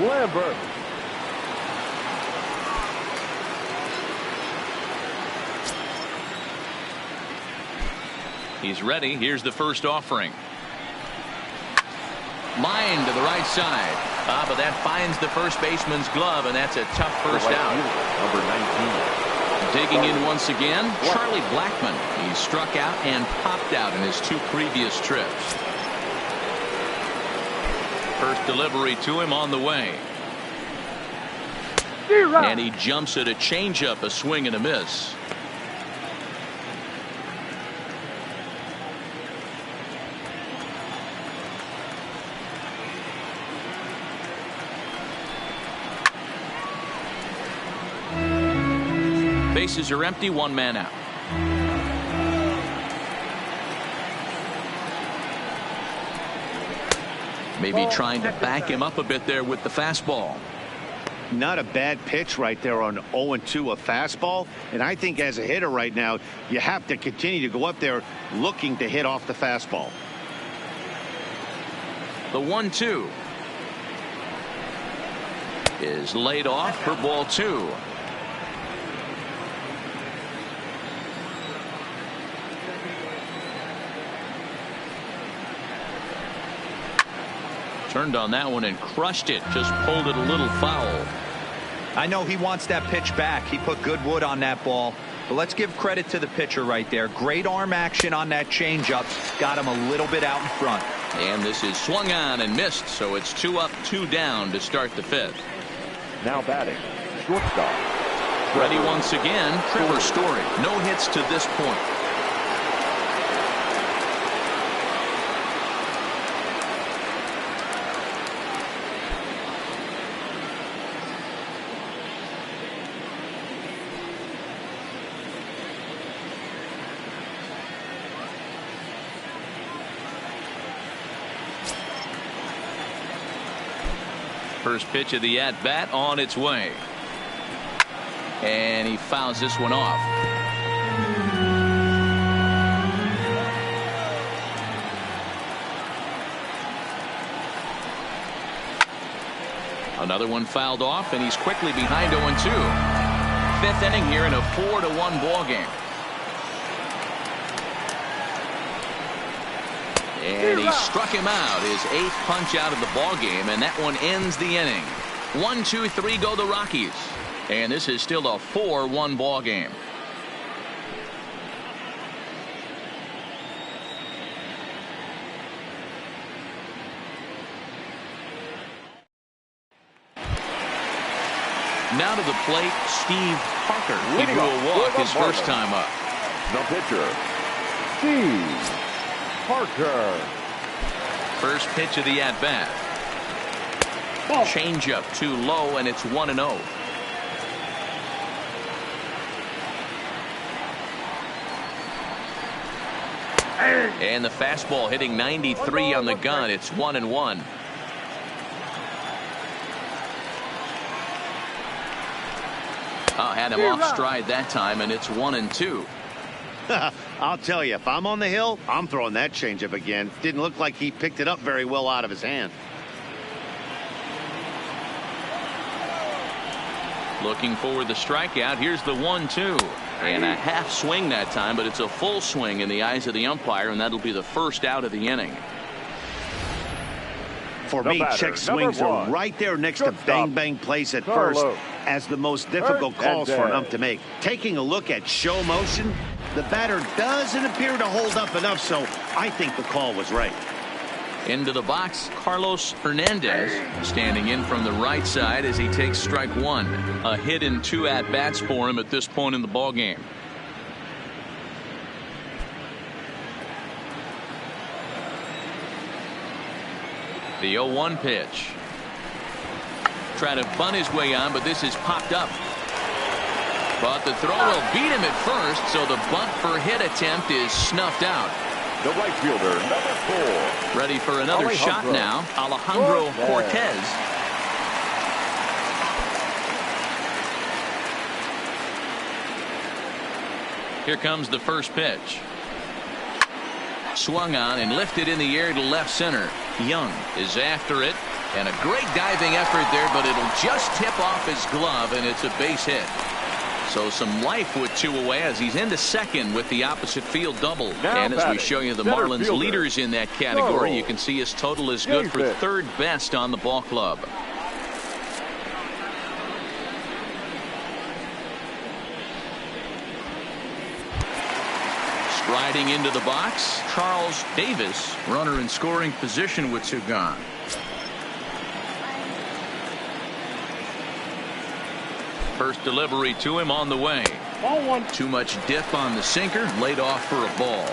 Lambert. He's ready. Here's the first offering. Line to the right side. But that finds the first baseman's glove, and that's a tough first out. Number 19. Digging in once again, Charlie Blackmon. He struck out and popped out in his 2 previous trips. First delivery to him on the way. And he jumps at a changeup, a swing and a miss. Bases are empty, one man out. Maybe trying to back him up a bit there with the fastball. Not a bad pitch right there on 0-2, a fastball. And I think as a hitter right now, you have to continue to go up there looking to hit off the fastball. The 1-2 is laid off for ball 2. Turned on that one and crushed it. Just pulled it a little foul. I know he wants that pitch back. He put good wood on that ball. But let's give credit to the pitcher right there. Great arm action on that changeup. Got him a little bit out in front. And this is swung on and missed. So it's 2 up, 2 down to start the 5th. Now batting, shortstop. Ready once again, Trevor Story. No hits to this point. First pitch of the at-bat on its way. And he fouls this one off. Another one fouled off, and he's quickly behind 0-2. 5th inning here in a 4-1 ball game. And he struck him out, his 8th punch out of the ball game, and that one ends the inning. 1-2-3 go the Rockies, and this is still a 4-1 ball game. Now to the plate, Steve Parker. He drew a walk his first time up. The pitcher, Steve Parker. First pitch of the at-bat. Changeup too low, and it's 1-0. And the fastball hitting 93 on the gun. It's 1-1. Oh, had him off stride that time, and it's 1-2. I'll tell you, if I'm on the hill, I'm throwing that changeup again. Didn't look like he picked it up very well out of his hand. Looking for the strikeout. Here's the 1-2. And a half swing that time, but it's a full swing in the eyes of the umpire, and that'll be the first out of the inning. For me, check swings are right there next to bang plays at first as the most difficult calls for an ump to make. Taking a look at show motion, the batter doesn't appear to hold up enough, so I think the call was right. Into the box, Carlos Hernandez standing in from the right side as he takes strike 1. A hit and 2 at-bats for him at this point in the ball game. The 0-1 pitch. Trying to bunt his way on, but this is popped up. But the throw will beat him at first, so the bunt for hit attempt is snuffed out. The right fielder, number 4. Ready for another shot now, Alejandro Cortez. Here comes the first pitch. Swung on and lifted in the air to left center. Young is after it, and a great diving effort there, but it'll just tip off his glove, and it's a base hit. So some life with 2 away as he's into second with the opposite field double. And as we show you the Marlins leaders in that category, you can see his total is good for 3rd best on the ball club. Striding into the box, Charles Davis, runner in scoring position with 2 gone. First delivery to him on the way. Ball one. Too much dip on the sinker, laid off for a ball.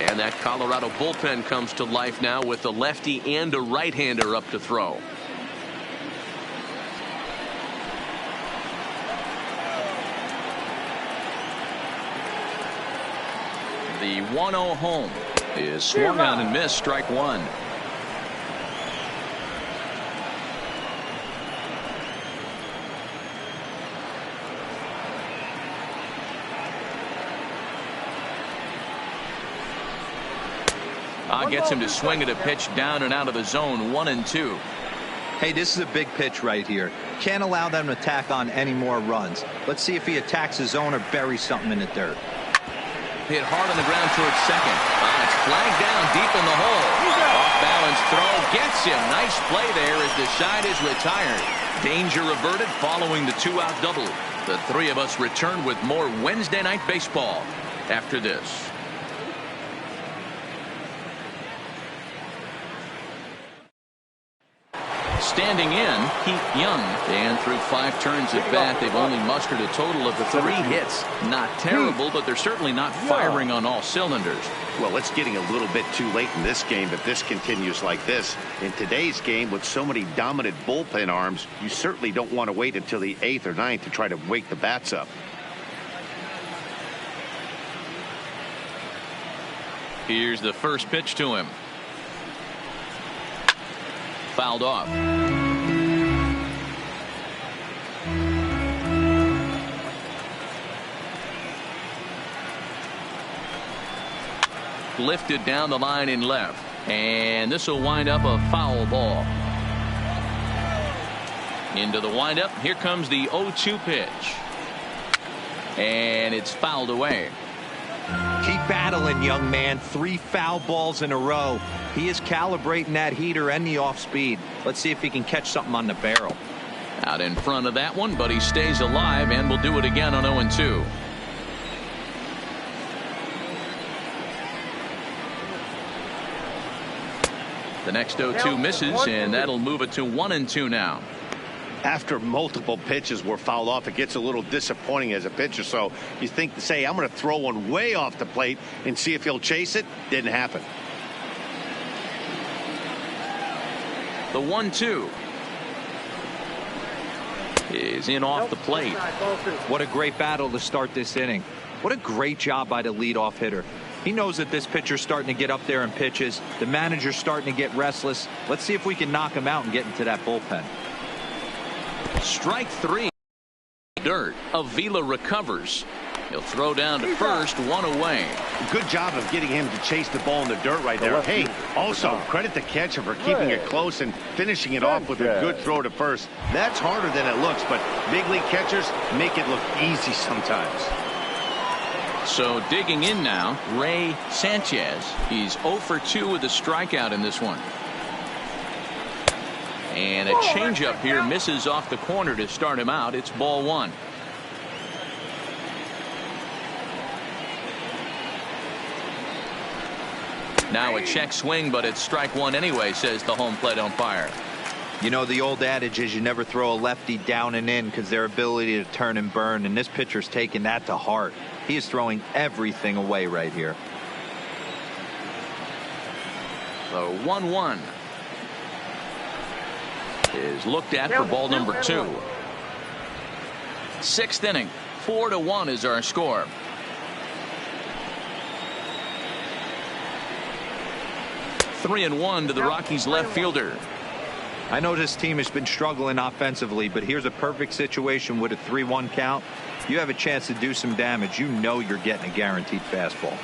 And that Colorado bullpen comes to life now with a lefty and a right-hander up to throw. The 1-0 home is swung on and missed, strike one. Gets him to swing at a pitch down and out of the zone, 1-2. Hey, this is a big pitch right here. Can't allow them to tack on any more runs. Let's see if he attacks his zone or buries something in the dirt. Hit hard on the ground towards second. It's flagged down deep in the hole. Off balance throw gets him. Nice play there as the side is retired. Danger averted following the 2-out double. The three of us return with more Wednesday Night Baseball after this. Standing in, Heath Young. And through 5 turns at bat, they've only mustered a total of 3 hits. Not terrible, but they're certainly not firing on all cylinders. Well, it's getting a little bit too late in this game if this continues like this. In today's game, with so many dominant bullpen arms, you certainly don't want to wait until the 8th or 9th to try to wake the bats up. Here's the first pitch to him. Fouled off. Lifted down the line in left, and this will wind up a foul ball. Into the windup. Here comes the 0-2 pitch, and it's fouled away. Keep battling, young man. 3 foul balls in a row. He is calibrating that heater and the off speed. Let's see if he can catch something on the barrel. Out in front of that one, but he stays alive and will do it again on 0-2. The next 0-2 misses, and that'll move it to 1-2 now. After multiple pitches were fouled off, it gets a little disappointing as a pitcher. So you think to say, I'm going to throw one way off the plate and see if he'll chase it. Didn't happen. The 1-2 is in off the plate. What a great battle to start this inning. What a great job by the leadoff hitter. He knows that this pitcher's starting to get up there in pitches. The manager's starting to get restless. Let's see if we can knock him out and get into that bullpen. Strike 3. Dirt. Avila recovers. He'll throw down to first, 1 away. Good job of getting him to chase the ball in the dirt right there. Hey, also credit the catcher for keeping it close and finishing it off with a good throw to first. That's harder than it looks, but big league catchers make it look easy sometimes. So digging in now, Ray Sanchez. He's 0 for 2 with a strikeout in this one. And a changeup here misses off the corner to start him out. It's ball 1. Now a check swing, but it's strike 1 anyway, says the home plate umpire. You know, the old adage is you never throw a lefty down and in because their ability to turn and burn, and this pitcher's taking that to heart. He is throwing everything away right here. So 1-1 is looked at for ball number 2. 6th inning, 4-1 is our score. Three and 1 to the Rockies left fielder. I know this team has been struggling offensively, but here's a perfect situation with a 3-1 count. You have a chance to do some damage. You know you're getting a guaranteed fastball.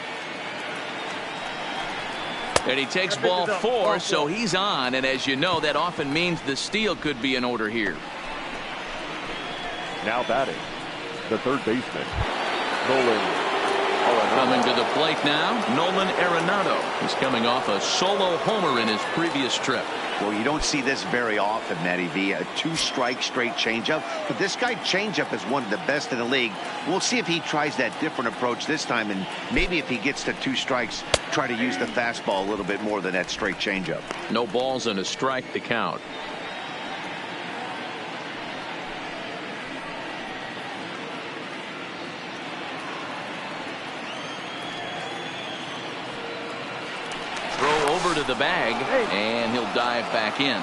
And he takes ball 4, so he's on, and as you know, that often means the steal could be in order here. Now batting, the third baseman, Nolan. Coming to the plate now, Nolan Arenado. He's coming off a solo homer in his previous trip. Well, you don't see this very often, Matty V. A 2-strike straight changeup. But this guy changeup is one of the best in the league. We'll see if he tries that different approach this time. And maybe if he gets to 2 strikes, try to use the fastball a little bit more than that straight changeup. No balls and a strike to count. over to the bag, and he'll dive back in.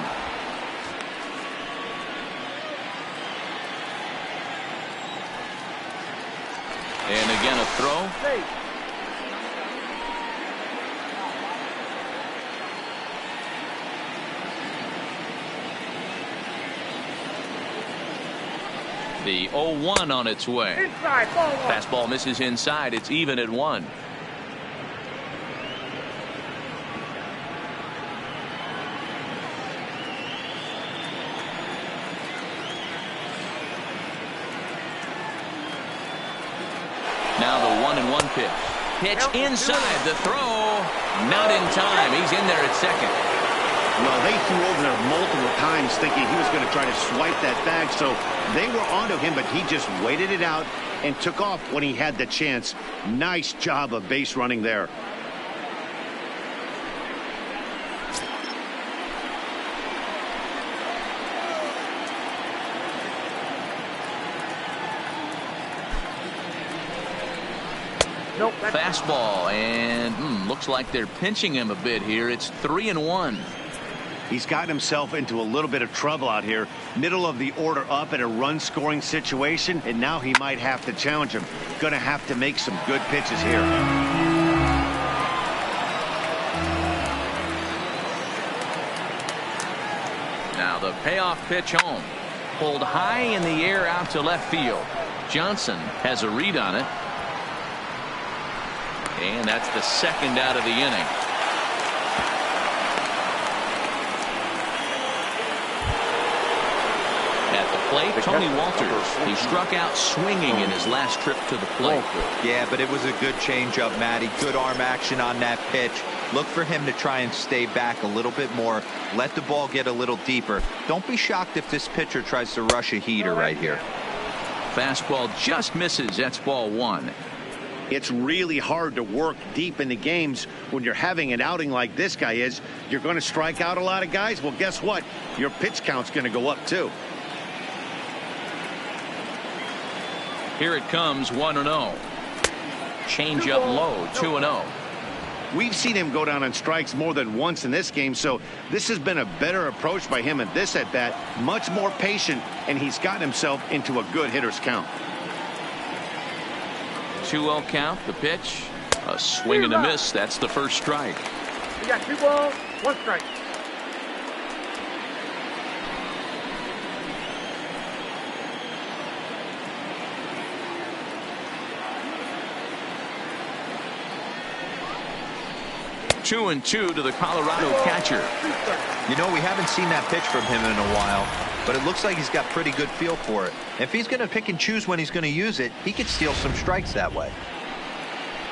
And again a throw. The 0-1 on its way. Inside, ball one. Fastball misses inside. It's even at 1. Now the 1-1 pitch. Pitch inside. The throw. Not in time. He's in there at second. Well, they threw over there multiple times thinking he was going to try to swipe that bag, so they were onto him, but he just waited it out and took off when he had the chance. Nice job of base running there. Nope, Fastball, and looks like they're pinching him a bit here. It's 3-1. He's gotten himself into a little bit of trouble out here. Middle of the order up in a run-scoring situation, and now he might have to challenge him. Going to have to make some good pitches here. Now the payoff pitch home. Pulled high in the air out to left field. Johnson has a read on it. And that's the second out of the inning. At the plate, Tony Walters. He struck out swinging in his last trip to the plate. Yeah, but it was a good changeup, Matty. Good arm action on that pitch. Look for him to try and stay back a little bit more. Let the ball get a little deeper. Don't be shocked if this pitcher tries to rush a heater right here. Fastball just misses. That's ball 1. It's really hard to work deep into games when you're having an outing like this guy is. You're going to strike out a lot of guys. Well, guess what? Your pitch count's going to go up too. Here it comes, 1-0. Change up low, 2-0. We've seen him go down on strikes more than once in this game, so this has been a better approach by him at this at bat. Much more patient, and he's gotten himself into a good hitter's count. 2-0 count. The pitch, a swing and a miss. That's the first strike. You got 2 balls, 1 strike. Two and two to the Colorado catcher. You know, we haven't seen that pitch from him in a while, but it looks like he's got pretty good feel for it. If he's going to pick and choose when he's going to use it, he could steal some strikes that way.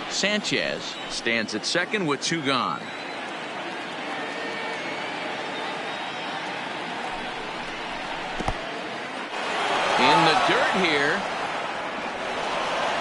Sanchez stands at second with 2 gone. In the dirt here.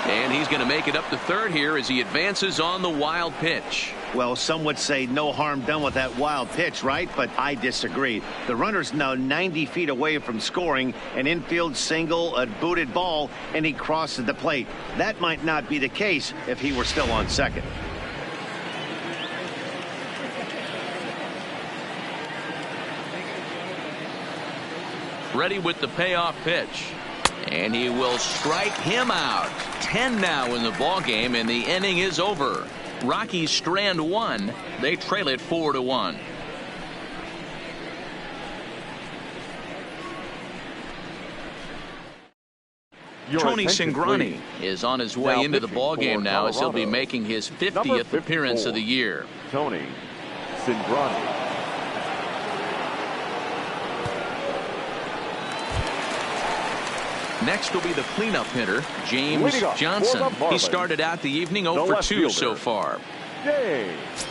And he's going to make it up to third here as he advances on the wild pitch. Well, some would say no harm done with that wild pitch, right? But I disagree. The runner's now 90 feet away from scoring, an infield single, a booted ball, and he crosses the plate. That might not be the case if he were still on second. Ready with the payoff pitch. And he will strike him out. 10 now in the ball game, and the inning is over. Rockies strand 1. They trail it 4-1. Tony Cingrani is on his way into the ball game now as he'll be making his 50th appearance of the year. Tony Cingrani. Next will be the cleanup hitter, James Johnson. He started out the evening 0 for 2 so far. James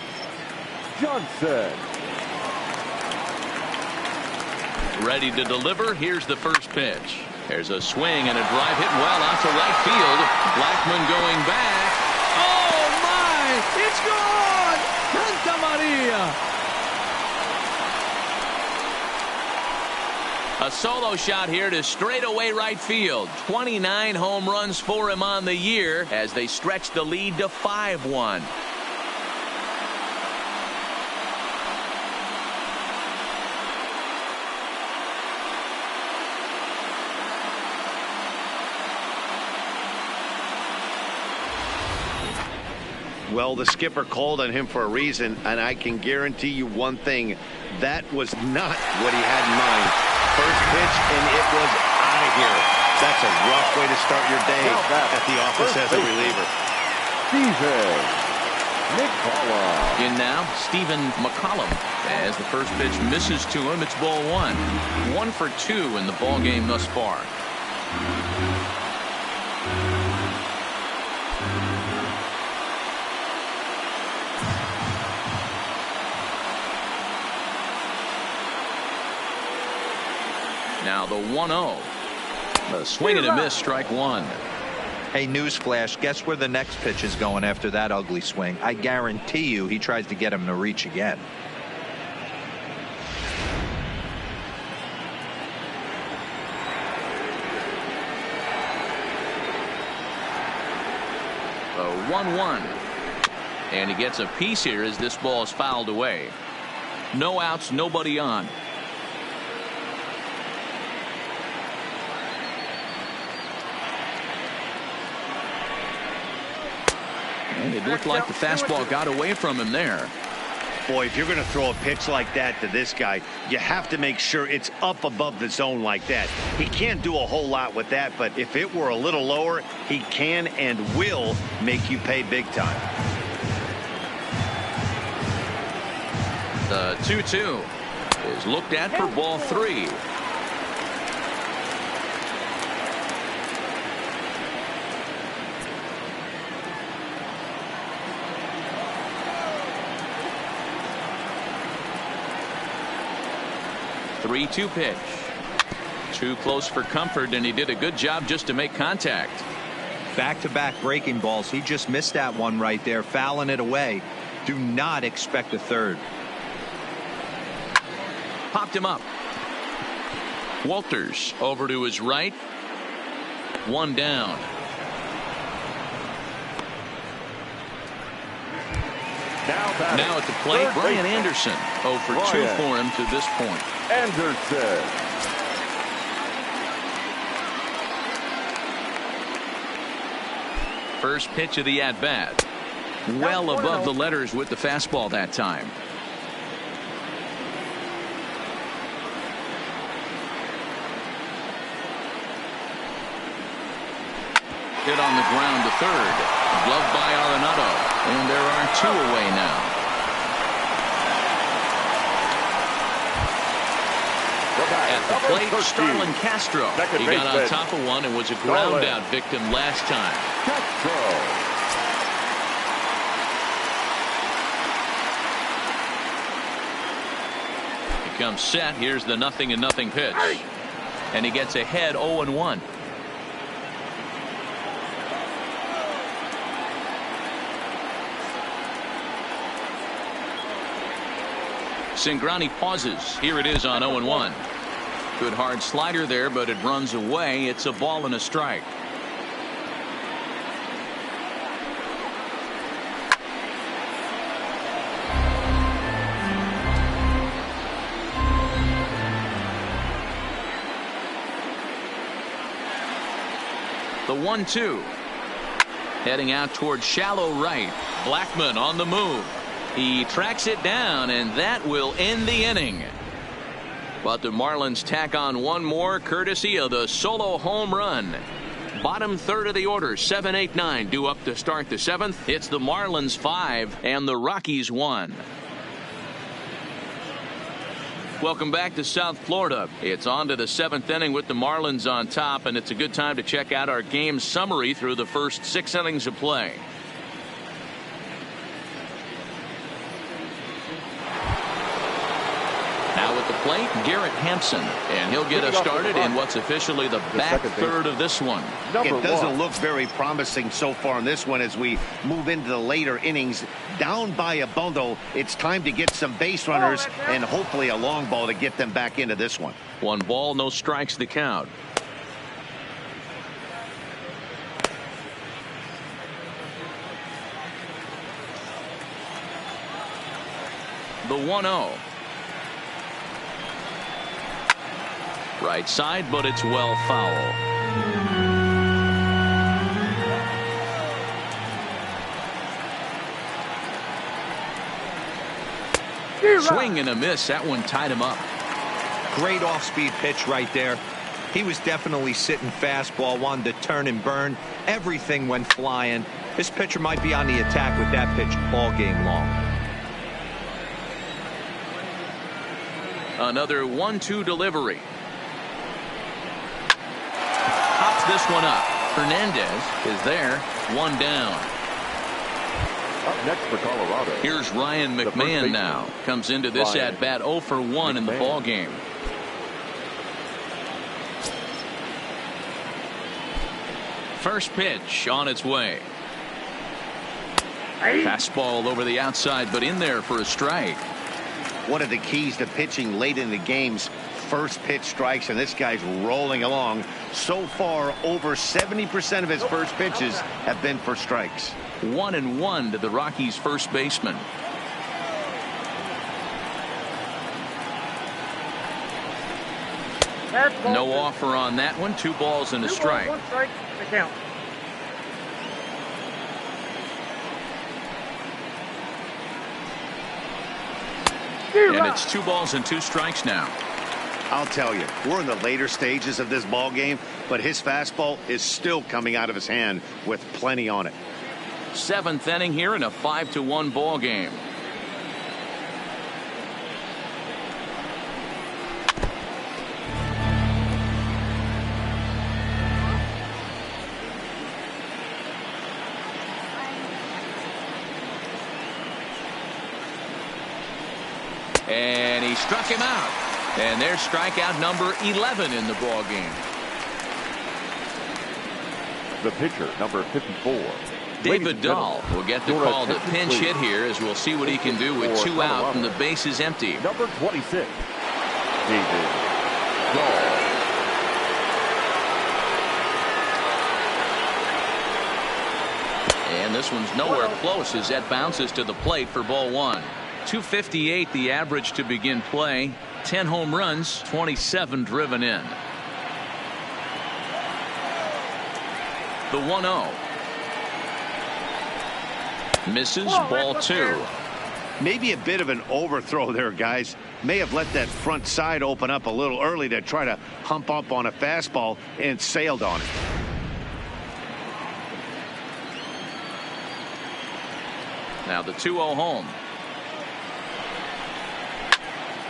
Johnson. Ready to deliver. Here's the first pitch. There's a swing and a drive hit well out to right field. Blackman going back. Oh, my! It's gone! Santa Maria! A solo shot here to straightaway right field. 29 home runs for him on the year as they stretch the lead to 5-1. Well, the skipper called on him for a reason, and I can guarantee you one thing. That was not what he had in mind. First pitch, and it was out of here. That's a rough way to start your day at the office as a reliever. In now, Stephen McCollum. As the first pitch misses to him, it's ball one. 1 for 2 in the ball game thus far. Now the 1-0. A swing and a miss, strike one. Hey, newsflash, guess where the next pitch is going after that ugly swing? I guarantee you he tries to get him to reach again. A 1-1. And he gets a piece here as this ball is fouled away. No outs, nobody on. And it looked like the fastball got away from him there. Boy, if you're going to throw a pitch like that to this guy, you have to make sure it's up above the zone like that. He can't do a whole lot with that, but if it were a little lower, he can and will make you pay big time. The 2-2 is looked at for ball 3. The 3-2 pitch. Too close for comfort, and he did a good job just to make contact. Back-to-back breaking balls. He just missed that one right there, fouling it away. Do not expect a third. Popped him up. Walters over to his right. One down. Now at the plate, Brian Anderson. 0 for 2 for him to this point. Anderson. First pitch of the at-bat. Well above the letters with the fastball that time. Hit on the ground to third. Gloved by Arenado. And there are 2 away now. At the plate, Starlin Castro. He got on top of one and was a ground out victim last time. He comes set. Here's the 0-0 pitch. And he gets ahead 0-1. Cingrani pauses. Here it is on 0-1. Good hard slider there, but it runs away. It's a ball and a strike. The 1-2. Heading out toward shallow right. Blackmon on the move. He tracks it down, and that will end the inning. But the Marlins tack on one more courtesy of the solo home run. Bottom third of the order, 7, 8, 9 due up to start the 7th. It's the Marlins 5 and the Rockies 1. Welcome back to South Florida. It's on to the 7th inning with the Marlins on top, and it's a good time to check out our game summary through the first 6 innings of play. Now at the plate, Garrett Hampson, and he'll get us started in what's officially the back third of this one. It doesn't look very promising so far in this one as we move into the later innings. Down by a bundle, it's time to get some base runners and hopefully a long ball to get them back into this one. 1 ball, no strikes the count. The 1-0. Right side, but it's well foul. Swing and a miss. That one tied him up. Great off-speed pitch right there. He was definitely sitting fastball, wanted to turn and burn. Everything went flying. This pitcher might be on the attack with that pitch all game long. Another 1-2 delivery. Pops this one up. Hernandez is there. One down. Up next for Colorado. Here's Ryan McMahon now. Comes into this at bat 0 for 1 in the ball game. First pitch on its way. Fastball over the outside, but in there for a strike. One of the keys to pitching late in the game's first pitch strikes, and this guy's rolling along. So far, over 70% of his first pitches have been for strikes. 1-1 to the Rockies' first baseman. No offer on that one. 2 balls and a strike. 1 strike to count. And it's 2 balls and 2 strikes now. I'll tell you, we're in the later stages of this ball game, but his fastball is still coming out of his hand with plenty on it. 7th inning here in a 5-1 ball game. And he struck him out. And there's strikeout number 11 in the ball game. The pitcher, number 54. David Dahl will get the call to pinch hit here, as we'll see what he can do with 2 out and the base is empty. Number 26, David Dahl. And this one's nowhere close as that bounces to the plate for ball 1. 258 the average to begin play. 10 home runs, 27 driven in. The 1-0. Misses, ball 2. Maybe a bit of an overthrow there, guys. May have let that front side open up a little early to try to hump up on a fastball and sailed on it. Now the 2-0 home.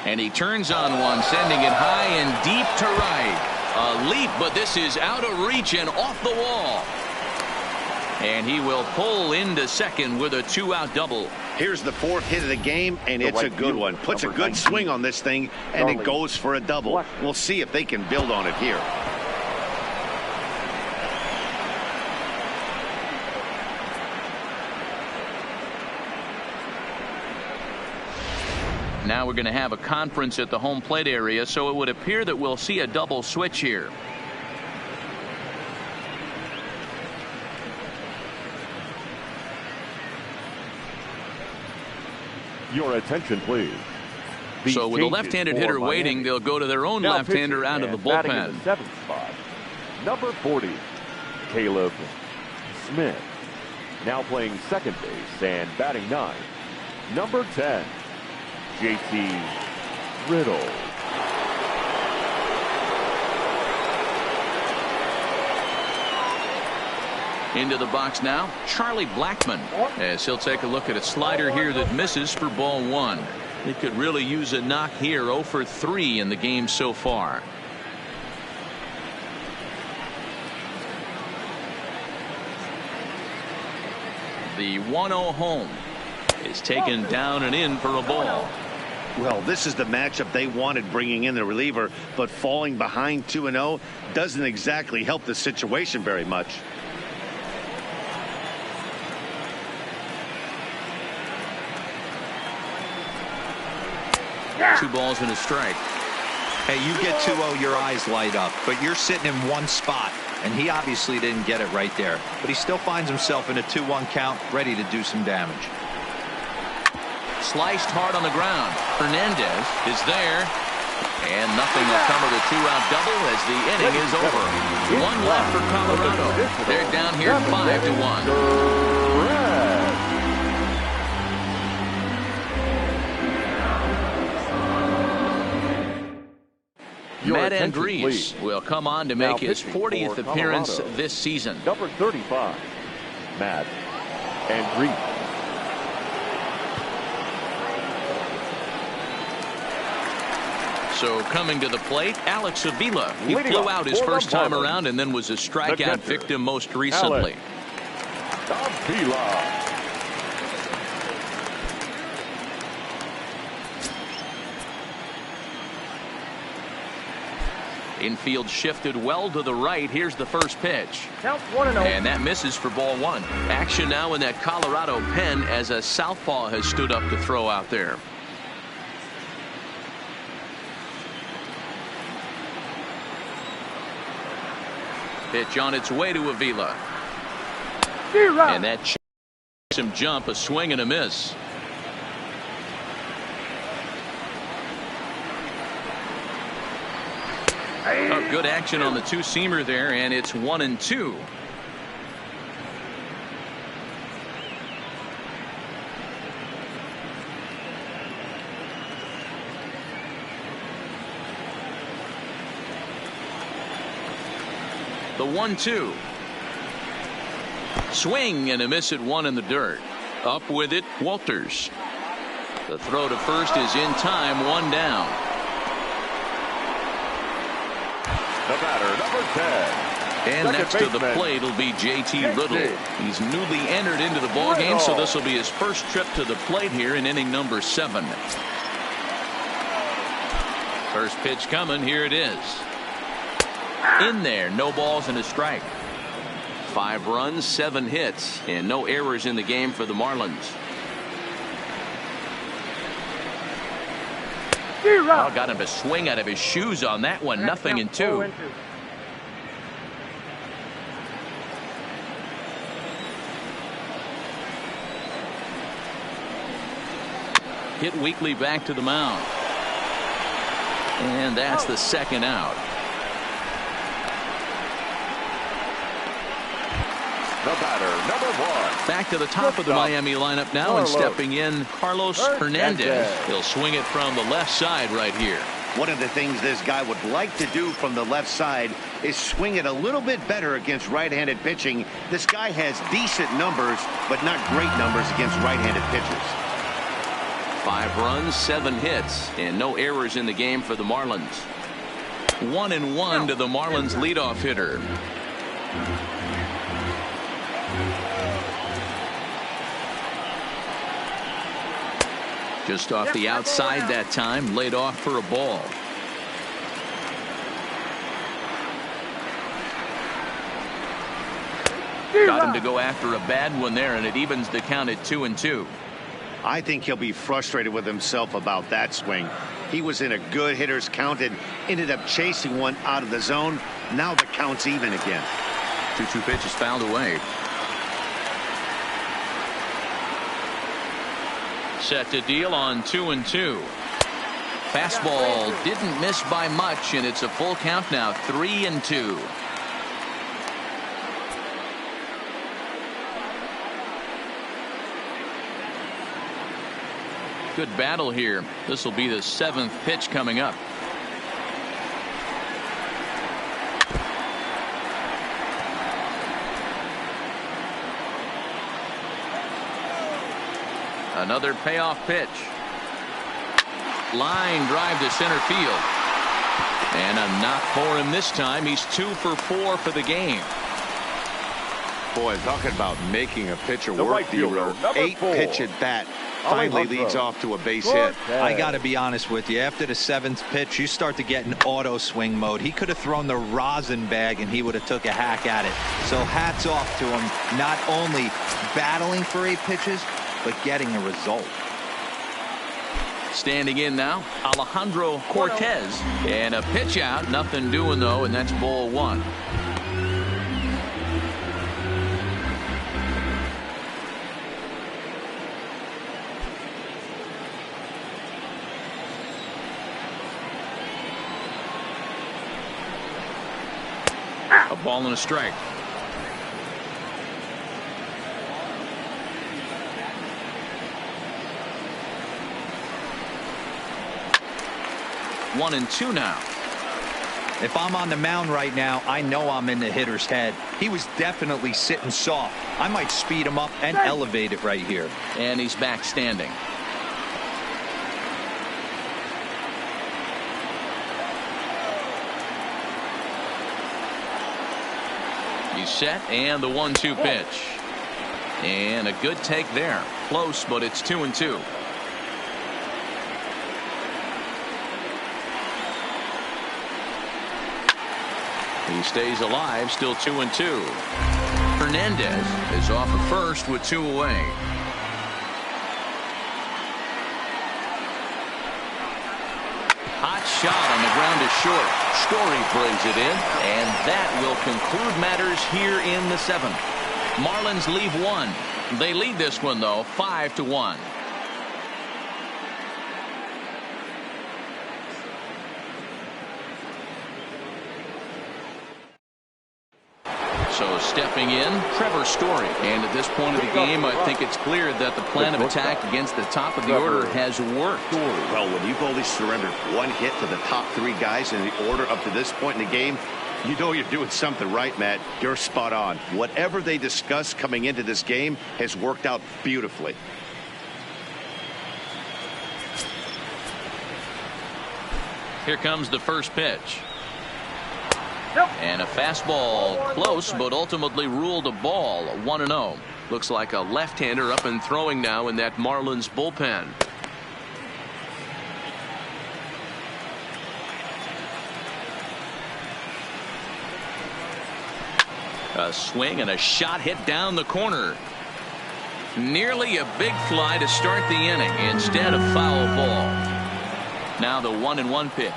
And he turns on one, sending it high and deep to right. A leap, but this is out of reach and off the wall. And he will pull into second with a 2-out double. Here's the 4th hit of the game, and it's a good one. Puts a good swing on this thing, and it goes for a double. We'll see if they can build on it here. Now we're going to have a conference at the home plate area, so it would appear that we'll see a double switch here. Your attention, please. So with a left-handed hitter waiting, they'll go to their own left-hander out of the bullpen. In the 7th spot, number 40, Caleb Smith. Now playing second base and batting 9, number 10, JT Riddle. Into the box now, Charlie Blackmon, as he'll take a look at a slider here that misses for ball 1. It could really use a knock here. 0 for 3 in the game so far. The 1-0 home is taken down and in for a ball. Well, this is the matchup they wanted, bringing in the reliever, but falling behind 2-0 doesn't exactly help the situation very much. Yeah. 2 balls and a strike. Hey, you get 2-0, your eyes light up, but you're sitting in one spot, and he obviously didn't get it right there. But he still finds himself in a 2-1 count, ready to do some damage. Sliced hard on the ground. Hernandez is there. And nothing will come of the 2-out double as the inning is over. 1 left for Colorado. They're down here 5-1. Your Matt attention, Andrees please. will come on to Now make his pitching 40th for appearance Colorado. this season. Number 35, Matt Andrees. So coming to the plate, Alex Avila. He Leading flew off out his for the first time Marlins, around and then was a strikeout catcher, victim most recently. Avila. Infield shifted well to the right. Here's the first pitch. Count 1-0. And that misses for ball one. Action now in that Colorado pen as a southpaw has stood up to throw out there. Pitch on its way to Avila. And that makes him jump, a swing and a miss. Oh, good action on the two-seamer there, and it's 1-2. The 1-2. Swing and a miss at one in the dirt. Up with it, Walters. The throw to first is in time, one down. The batter, number 10. And Second next to the baseman, plate will be J.T. Riddle. He's newly entered into the ballgame, so this will be his first trip to the plate here in inning number 7. First pitch coming, here it is. In there, no balls and a strike. 5 runs, 7 hits, and no errors in the game for the Marlins. Oh, got him to swing out of his shoes on that one. 0-2. Hit weakly back to the mound. And that's the second out. The batter, number 1. Back to the top of the Miami lineup now, and stepping in Carlos Hernandez. He'll swing it from the left side right here. One of the things this guy would like to do from the left side is swing it a little bit better against right-handed pitching. This guy has decent numbers, but not great numbers against right-handed pitchers. 5 runs, 7 hits, and no errors in the game for the Marlins. 1-1 to the Marlins leadoff hitter. Just off the outside that time, laid off for a ball. Got him to go after a bad one there, and it evens the count at 2-2. I think he'll be frustrated with himself about that swing. He was in a good hitter's count and ended up chasing one out of the zone. Now the count's even again. 2-2 pitch is fouled away. Set to deal on 2-2. Fastball didn't miss by much, and it's a full count now, 3-2. Good battle here. This will be the 7th pitch coming up. Another payoff pitch. Line drive to center field. And a knock for him this time. He's 2 for 4 for the game. Boy, talking about making a pitcher The work, right fielder, number 8 4. pitch at bat finally leads off to a base hit. I got to be honest with you. After the 7th pitch, you start to get in auto swing mode. He could have thrown the rosin bag and he would have took a hack at it. So hats off to him, not only battling for 8 pitches, but getting a result. Standing in now, Alejandro Cortez. And a pitch out. Nothing doing, though, and that's ball 1. A ball and a strike. One and two now. If I'm on the mound right now, I know I'm in the hitter's head. He was definitely sitting soft. I might speed him up and elevate it right here. And he's back standing. He's set, and the 1-2 pitch. And a good take there. Close, but it's 2-2. He stays alive, still 2-2. Hernandez is off at first with 2 away. Hot shot on the ground is short. Story brings it in, and that will conclude matters here in the 7th. Marlins leave 1. They lead this one, though, 5-1. So stepping in, Trevor Story. And at this point of the game, I think it's clear that the plan of attack against the top of the order has worked. Well, when you've only surrendered 1 hit to the top 3 guys in the order up to this point in the game, you know you're doing something right, Matt. You're spot on. Whatever they discussed coming into this game has worked out beautifully. Here comes the first pitch. And a fastball close, but ultimately ruled a ball. 1-0. Looks like a left-hander up and throwing now in that Marlins bullpen. A swing and a shot hit down the corner. Nearly a big fly to start the inning instead of foul ball. Now the 1-1 pitch.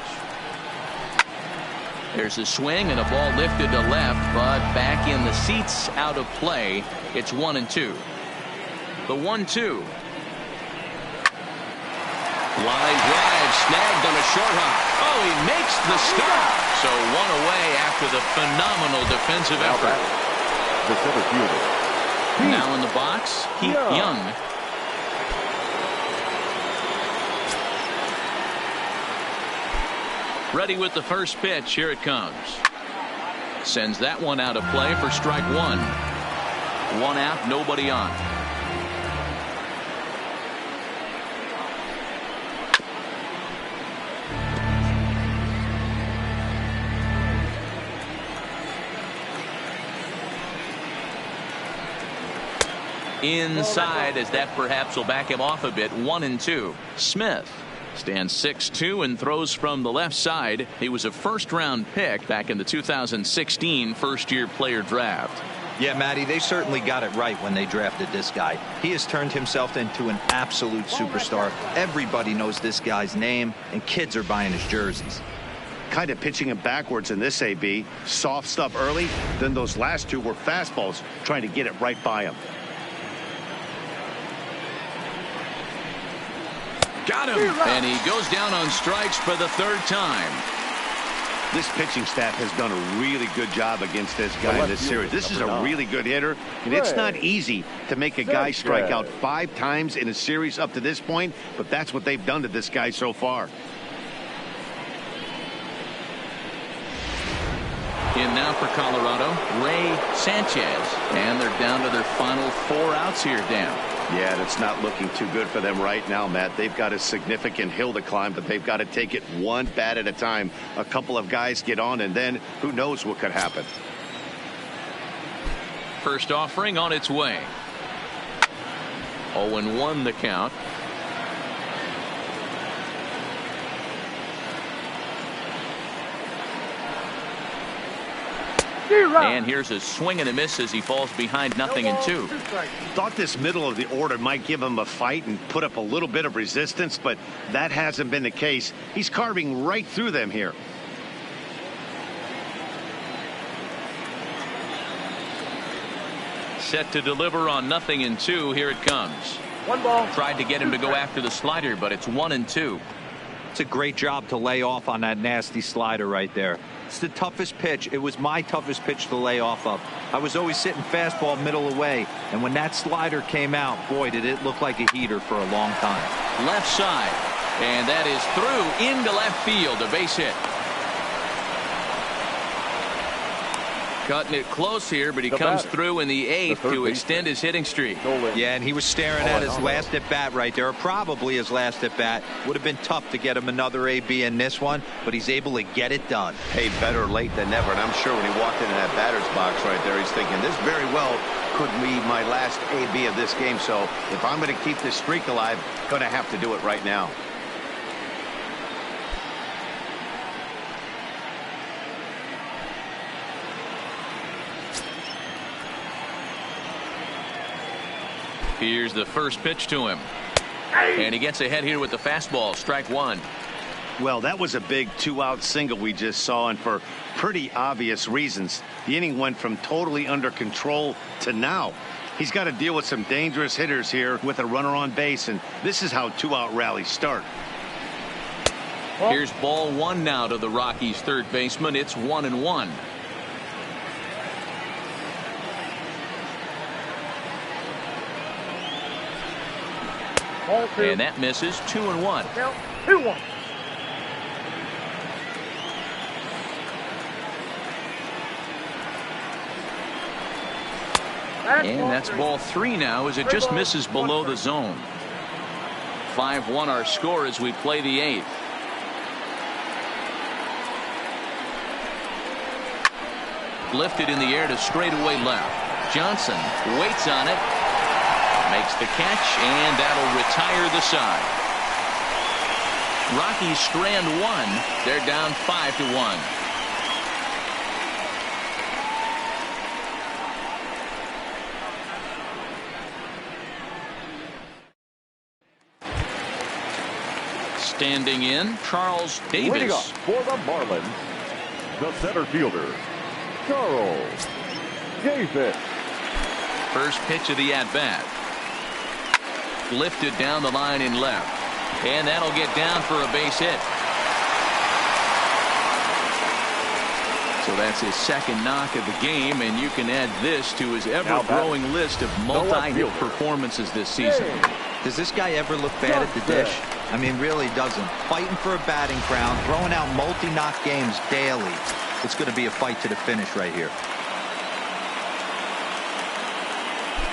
There's a swing and a ball lifted to left, but back in the seats, out of play. It's 1-2. The 1-2. Line drive snagged on a short hop. Oh, he makes the stop. So 1 away after the phenomenal defensive effort. The center fielder. Now in the box, Heath Young. Ready with the first pitch. Here it comes. Sends that one out of play for strike 1. 1 out, nobody on. Inside, as that perhaps will back him off a bit. 1-2. Smith stands 6'2" and throws from the left side. He was a first-round pick back in the 2016 first-year player draft. Yeah, Matty, they certainly got it right when they drafted this guy. He has turned himself into an absolute superstar. Everybody knows this guy's name, and kids are buying his jerseys. Kind of pitching him backwards in this AB. Soft stuff early, then those last 2 were fastballs, trying to get it right by him. Got him. And he goes down on strikes for the 3rd time. This pitching staff has done a really good job against this guy in this series. This is a really good hitter, and it's not easy to make a guy strike out 5 times in a series up to this point, but that's what they've done to this guy so far. In now for Colorado, Ray Sanchez. And they're down to their final 4 outs here, Dan. Yeah, that's not looking too good for them right now, Matt. They've got a significant hill to climb, but they've got to take it 1 bat at a time. A couple of guys get on, and then who knows what could happen. First offering on its way. 0-1 the count. And here's a swing and a miss as he falls behind 0-2. Thought this middle of the order might give him a fight and put up a little bit of resistance, but that hasn't been the case. He's carving right through them here. Set to deliver on 0-2. Here it comes. 1 ball. Tried to get him to go after the slider, but it's 1-2. It's a great job to lay off on that nasty slider right there. It's the toughest pitch. It was my toughest pitch to lay off of. I was always sitting fastball middle away, and when that slider came out, boy, did it look like a heater for a long time. Left side, and that is through into left field, a base hit. Cutting it close here, but he comes through in the 8th to extend his hitting streak. Yeah, and he was staring at his last at bat right there, or probably his last at bat. Would have been tough to get him another AB in this one, but he's able to get it done. Hey, better late than never. And I'm sure when he walked into that batter's box right there, he's thinking this very well could be my last AB of this game. So if I'm going to keep this streak alive, going to have to do it right now. Here's the first pitch to him. And he gets ahead here with the fastball. Strike one. Well, that was a big 2-out single we just saw, and for pretty obvious reasons. The inning went from totally under control to now. He's got to deal with some dangerous hitters here with a runner on base, and this is how 2-out rallies start. Here's ball one now to the Rockies' third baseman. It's 1-1. And that misses. 2-1. Now, 2-1. And that's ball three now as it just misses below the zone. 5-1 our score as we play the 8th. Lifted in the air to straightaway left. Johnson waits on it. Makes the catch, and that'll retire the side. Rockies strand one. They're down 5-1. Standing in, Charles Leading up Davis. for the Marlins, the center fielder, Charles Davis. First pitch of the at-bat. Lifted down the line in left. And that'll get down for a base hit. So that's his second knock of the game, and you can add this to his ever-growing list of multi-hit performances this season. Does this guy ever look bad at the dish? I mean, really doesn't. Fighting for a batting crown, throwing out multi-knock games daily. It's going to be a fight to the finish right here.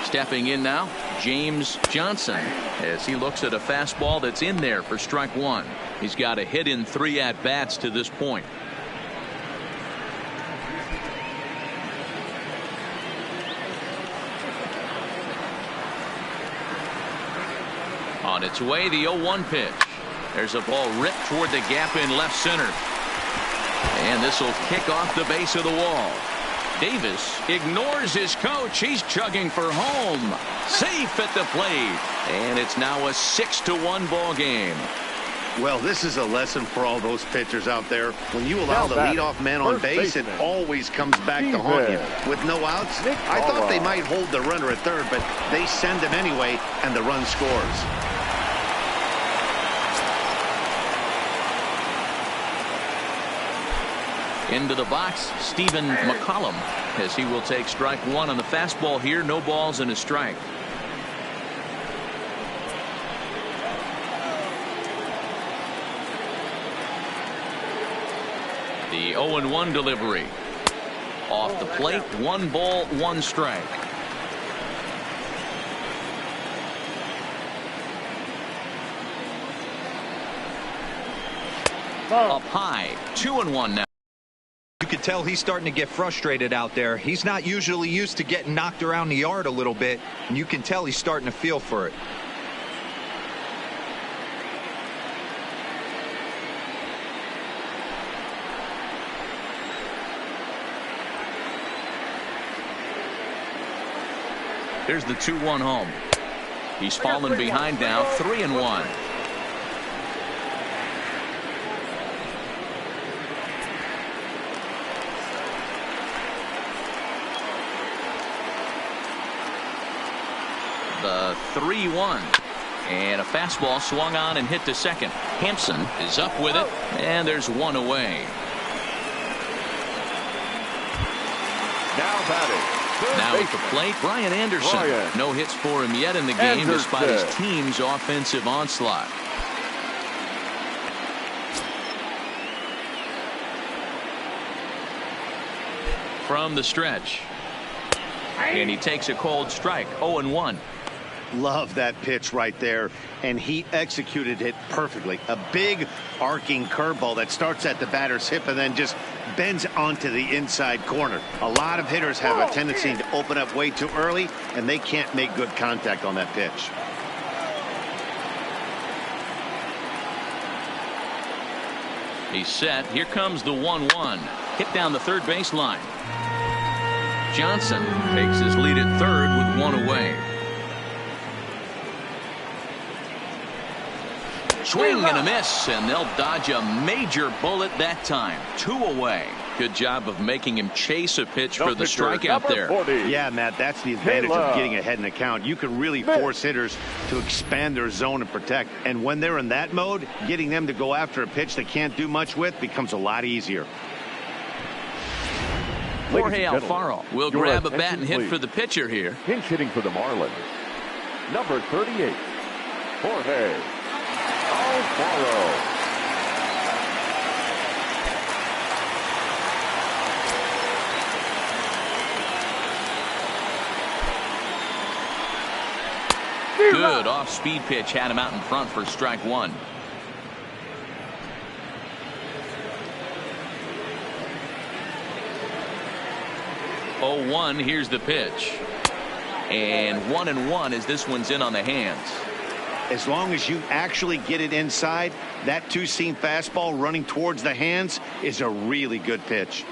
Stepping in now, James Johnson, as he looks at a fastball that's in there for strike one. He's got a hit in 3 at-bats to this point. On its way, the 0-1 pitch. There's a ball ripped toward the gap in left center. And this will kick off the base of the wall. Davis ignores his coach. He's chugging for home. Safe at the plate. And it's now a 6-1 ball game. Well, this is a lesson for all those pitchers out there. When you allow the leadoff man on base, it always comes back to haunt you. With no outs, I thought they might hold the runner at third, but they send him anyway, and the run scores. Into the box, Stephen McCollum, as he will take strike one on the fastball here. No balls and a strike. The 0-1 delivery. Off the plate, 1 ball, 1 strike. Up high, 2-1 now. You could tell he's starting to get frustrated out there. He's not usually used to getting knocked around the yard a little bit, and you can tell he's starting to feel for it. Here's the 2-1 home. He's fallen behind now, 3-1. The 3-1. And a fastball swung on and hit to second. Hampson is up with it, and there's one away. Now batting. Now at the plate, Brian Anderson. No hits for him yet in the game despite his team's offensive onslaught. from the stretch. And he takes a cold strike. 0-1. Love that pitch right there, and he executed it perfectly. A big arcing curveball that starts at the batter's hip and then just bends onto the inside corner. A lot of hitters have a tendency to open up way too early, and they can't make good contact on that pitch. He's set. Here comes the 1-1. Hit down the third baseline. Johnson takes his lead at third with one away. Swing and a miss, and they'll dodge a major bullet that time. 2 away. Good job of making him chase a pitch for the strikeout there. 40. Yeah, Matt, that's the advantage of getting ahead in the count. You can really force hitters to expand their zone and protect. And when they're in that mode, getting them to go after a pitch they can't do much with becomes a lot easier. Jorge Alfaro will grab a bat and hit for the pitcher here. Pinch hitting for the Marlins. Number 38, Jorge Alfaro. Good off-speed pitch had him out in front for strike one. Oh, 1, here's the pitch. And 1-1 as this one's in on the hands. As long as you actually get it inside, that two-seam fastball running towards the hands is a really good pitch.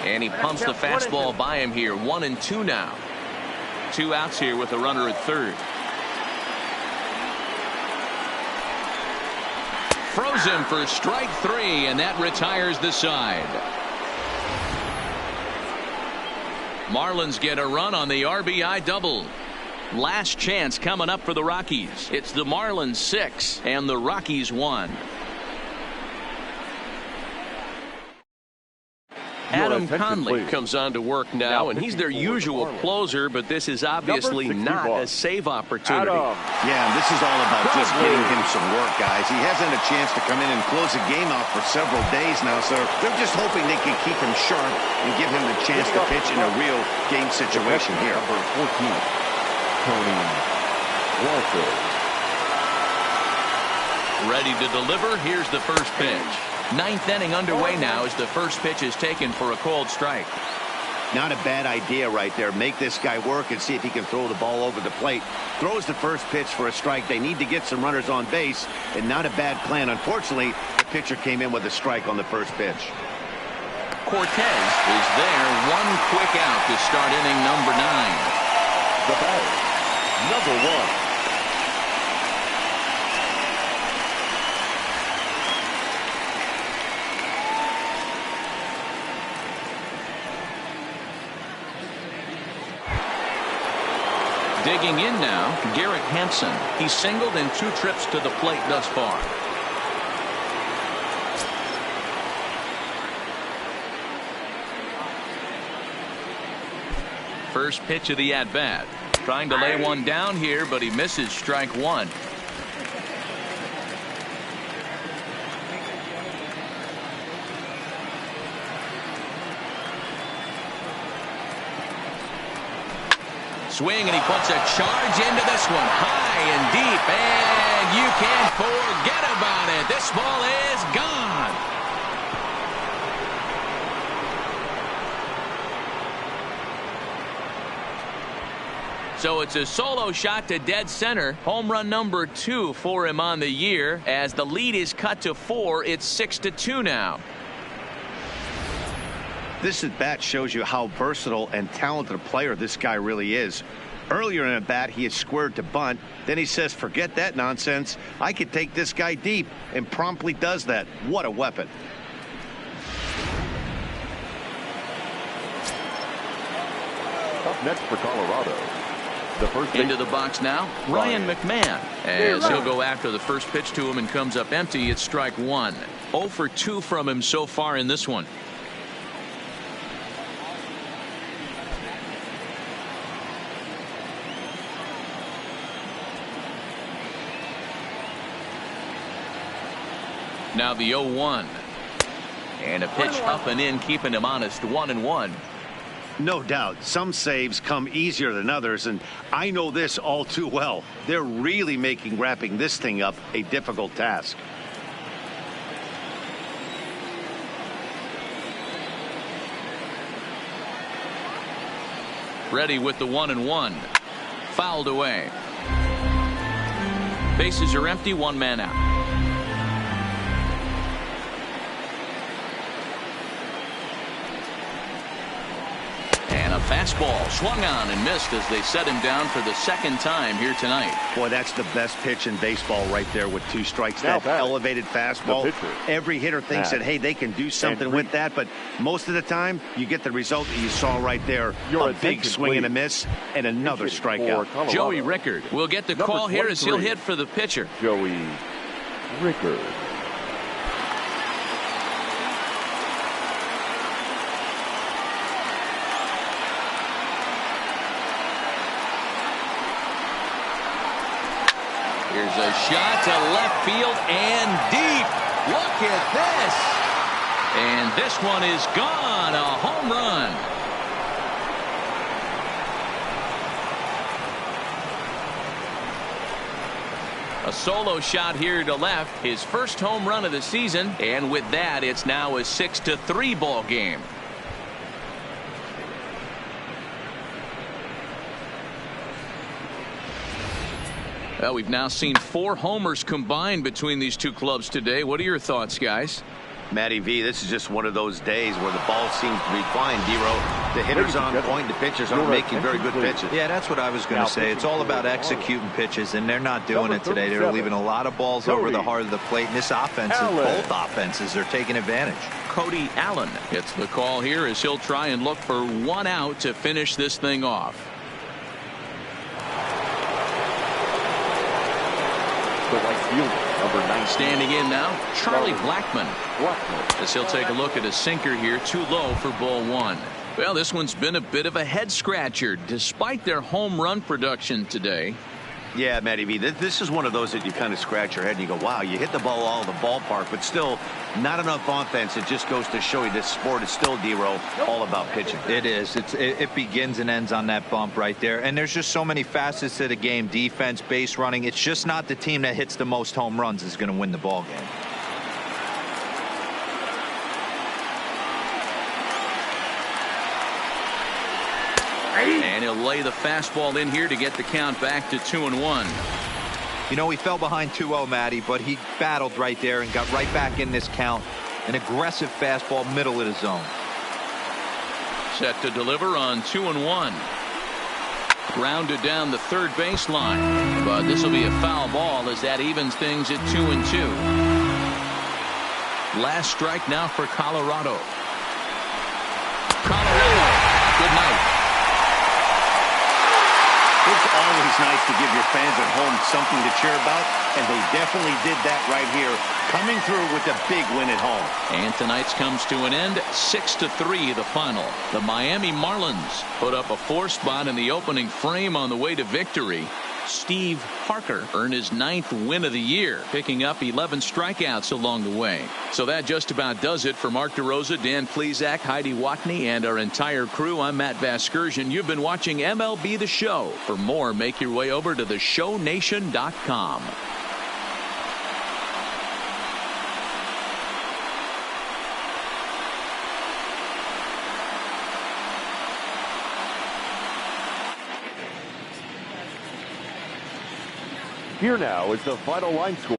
And he pumps the fastball by him here. 1-2 now. 2 outs here with a runner at third. Frozen for strike 3, and that retires the side. Marlins get a run on the RBI double. Last chance coming up for the Rockies. It's the Marlins 6 and the Rockies 1. Adam Conley comes on to work now, and he's their usual closer, but this is obviously not a save opportunity. Yeah, this is all about just getting him some work, guys. He hasn't had a chance to come in and close a game out for several days now, so they're just hoping they can keep him sharp and give him the chance to pitch in a real game situation here. Number 14, Tony Walker. Ready to deliver. Here's the first pitch. 9th inning underway now as the first pitch is taken for a cold strike. Not a bad idea right there. Make this guy work and see if he can throw the ball over the plate. Throws the first pitch for a strike. They need to get some runners on base, and not a bad plan. Unfortunately, the pitcher came in with a strike on the first pitch. Cortez is there. One quick out to start inning number 9. The batter, number 1. Digging in now, Garrett Hampson. He's singled in 2 trips to the plate thus far. First pitch of the at-bat. Trying to lay one down here, but he misses strike 1. Swing, and he puts a charge into this one. High and deep, and you can't forget about it. This ball is gone. So it's a solo shot to dead center. Home run number 2 for him on the year. As the lead is cut to 4, it's 6-2 now. This at bat shows you how versatile and talented a player this guy really is. Earlier in at bat, he had squared to bunt. Then he says, forget that nonsense. I could take this guy deep, and promptly does that. What a weapon. Up next for Colorado, the first into the box now, Ryan McMahon, as he'll go after the first pitch to him and comes up empty. It's strike 1. 0 for 2 from him so far in this one. Now the 0-1. And a pitch up and in, keeping him honest, 1-1. No doubt, some saves come easier than others, and I know this all too well. They're really making wrapping this thing up a difficult task. Ready with the 1-1. Fouled away. Bases are empty, one man out. And a fastball swung on and missed as they set him down for the second time here tonight. Boy, that's the best pitch in baseball right there with 2 strikes. That elevated fastball. Every hitter thinks that, hey, they can do something with that, but most of the time you get the result that you saw right there. A big swing and a miss and another strikeout. Joey Rickard will get the call here as he'll hit for the pitcher. Joey Rickard. Here's a shot to left field and deep. Look at this. And this one is gone. A home run. A solo shot here to left. His first home run of the season. And with that, it's now a 6-3 ball game. Well, we've now seen 4 homers combined between these two clubs today. What are your thoughts, guys? Matty V, this is just one of those days where the ball seems to be flying, D-Row. The hitters on point, the pitchers aren't making very good pitches. Yeah, that's what I was going to say. It's all about executing pitches, and they're not doing it today. They're leaving a lot of balls over the heart of the plate, and this offense, both offenses are taking advantage. Cody Allen gets the call here as he'll try and look for 1 out to finish this thing off. The right fielder, number 9. Standing in now, Charlie Blackmon. As he'll take a look at a sinker here, too low for ball 1. Well, this one's been a bit of a head scratcher despite their home run production today. Yeah, Matty V, this is one of those that you kind of scratch your head and you go, wow, you hit the ball all the ballpark, but still not enough offense. It just goes to show you this sport is still, D-Row, all about pitching. It is. It begins and ends on that bump right there. And there's just so many facets to the game. Defense, base running. It's just not the team that hits the most home runs is going to win the ball game. And he'll lay the fastball in here to get the count back to 2-1. You know, he fell behind 2-0, Matty, but he battled right there and got right back in this count. An aggressive fastball, middle of the zone. Set to deliver on 2-1. Grounded down the third baseline, but this will be a foul ball as that evens things at 2-2. Last strike now for Colorado. Good night. It's always nice to give your fans at home something to cheer about, and they definitely did that right here, coming through with a big win at home. And tonight's comes to an end, 6-3 the final. The Miami Marlins put up a 4 spot in the opening frame on the way to victory. Steve Parker earned his 9th win of the year, picking up 11 strikeouts along the way. So that just about does it for Mark DeRosa, Dan Plesac, Heidi Watney, and our entire crew. I'm Matt Vasgersian. You've been watching MLB The Show. For more, make your way over to theshownation.com. Here now is the final line score.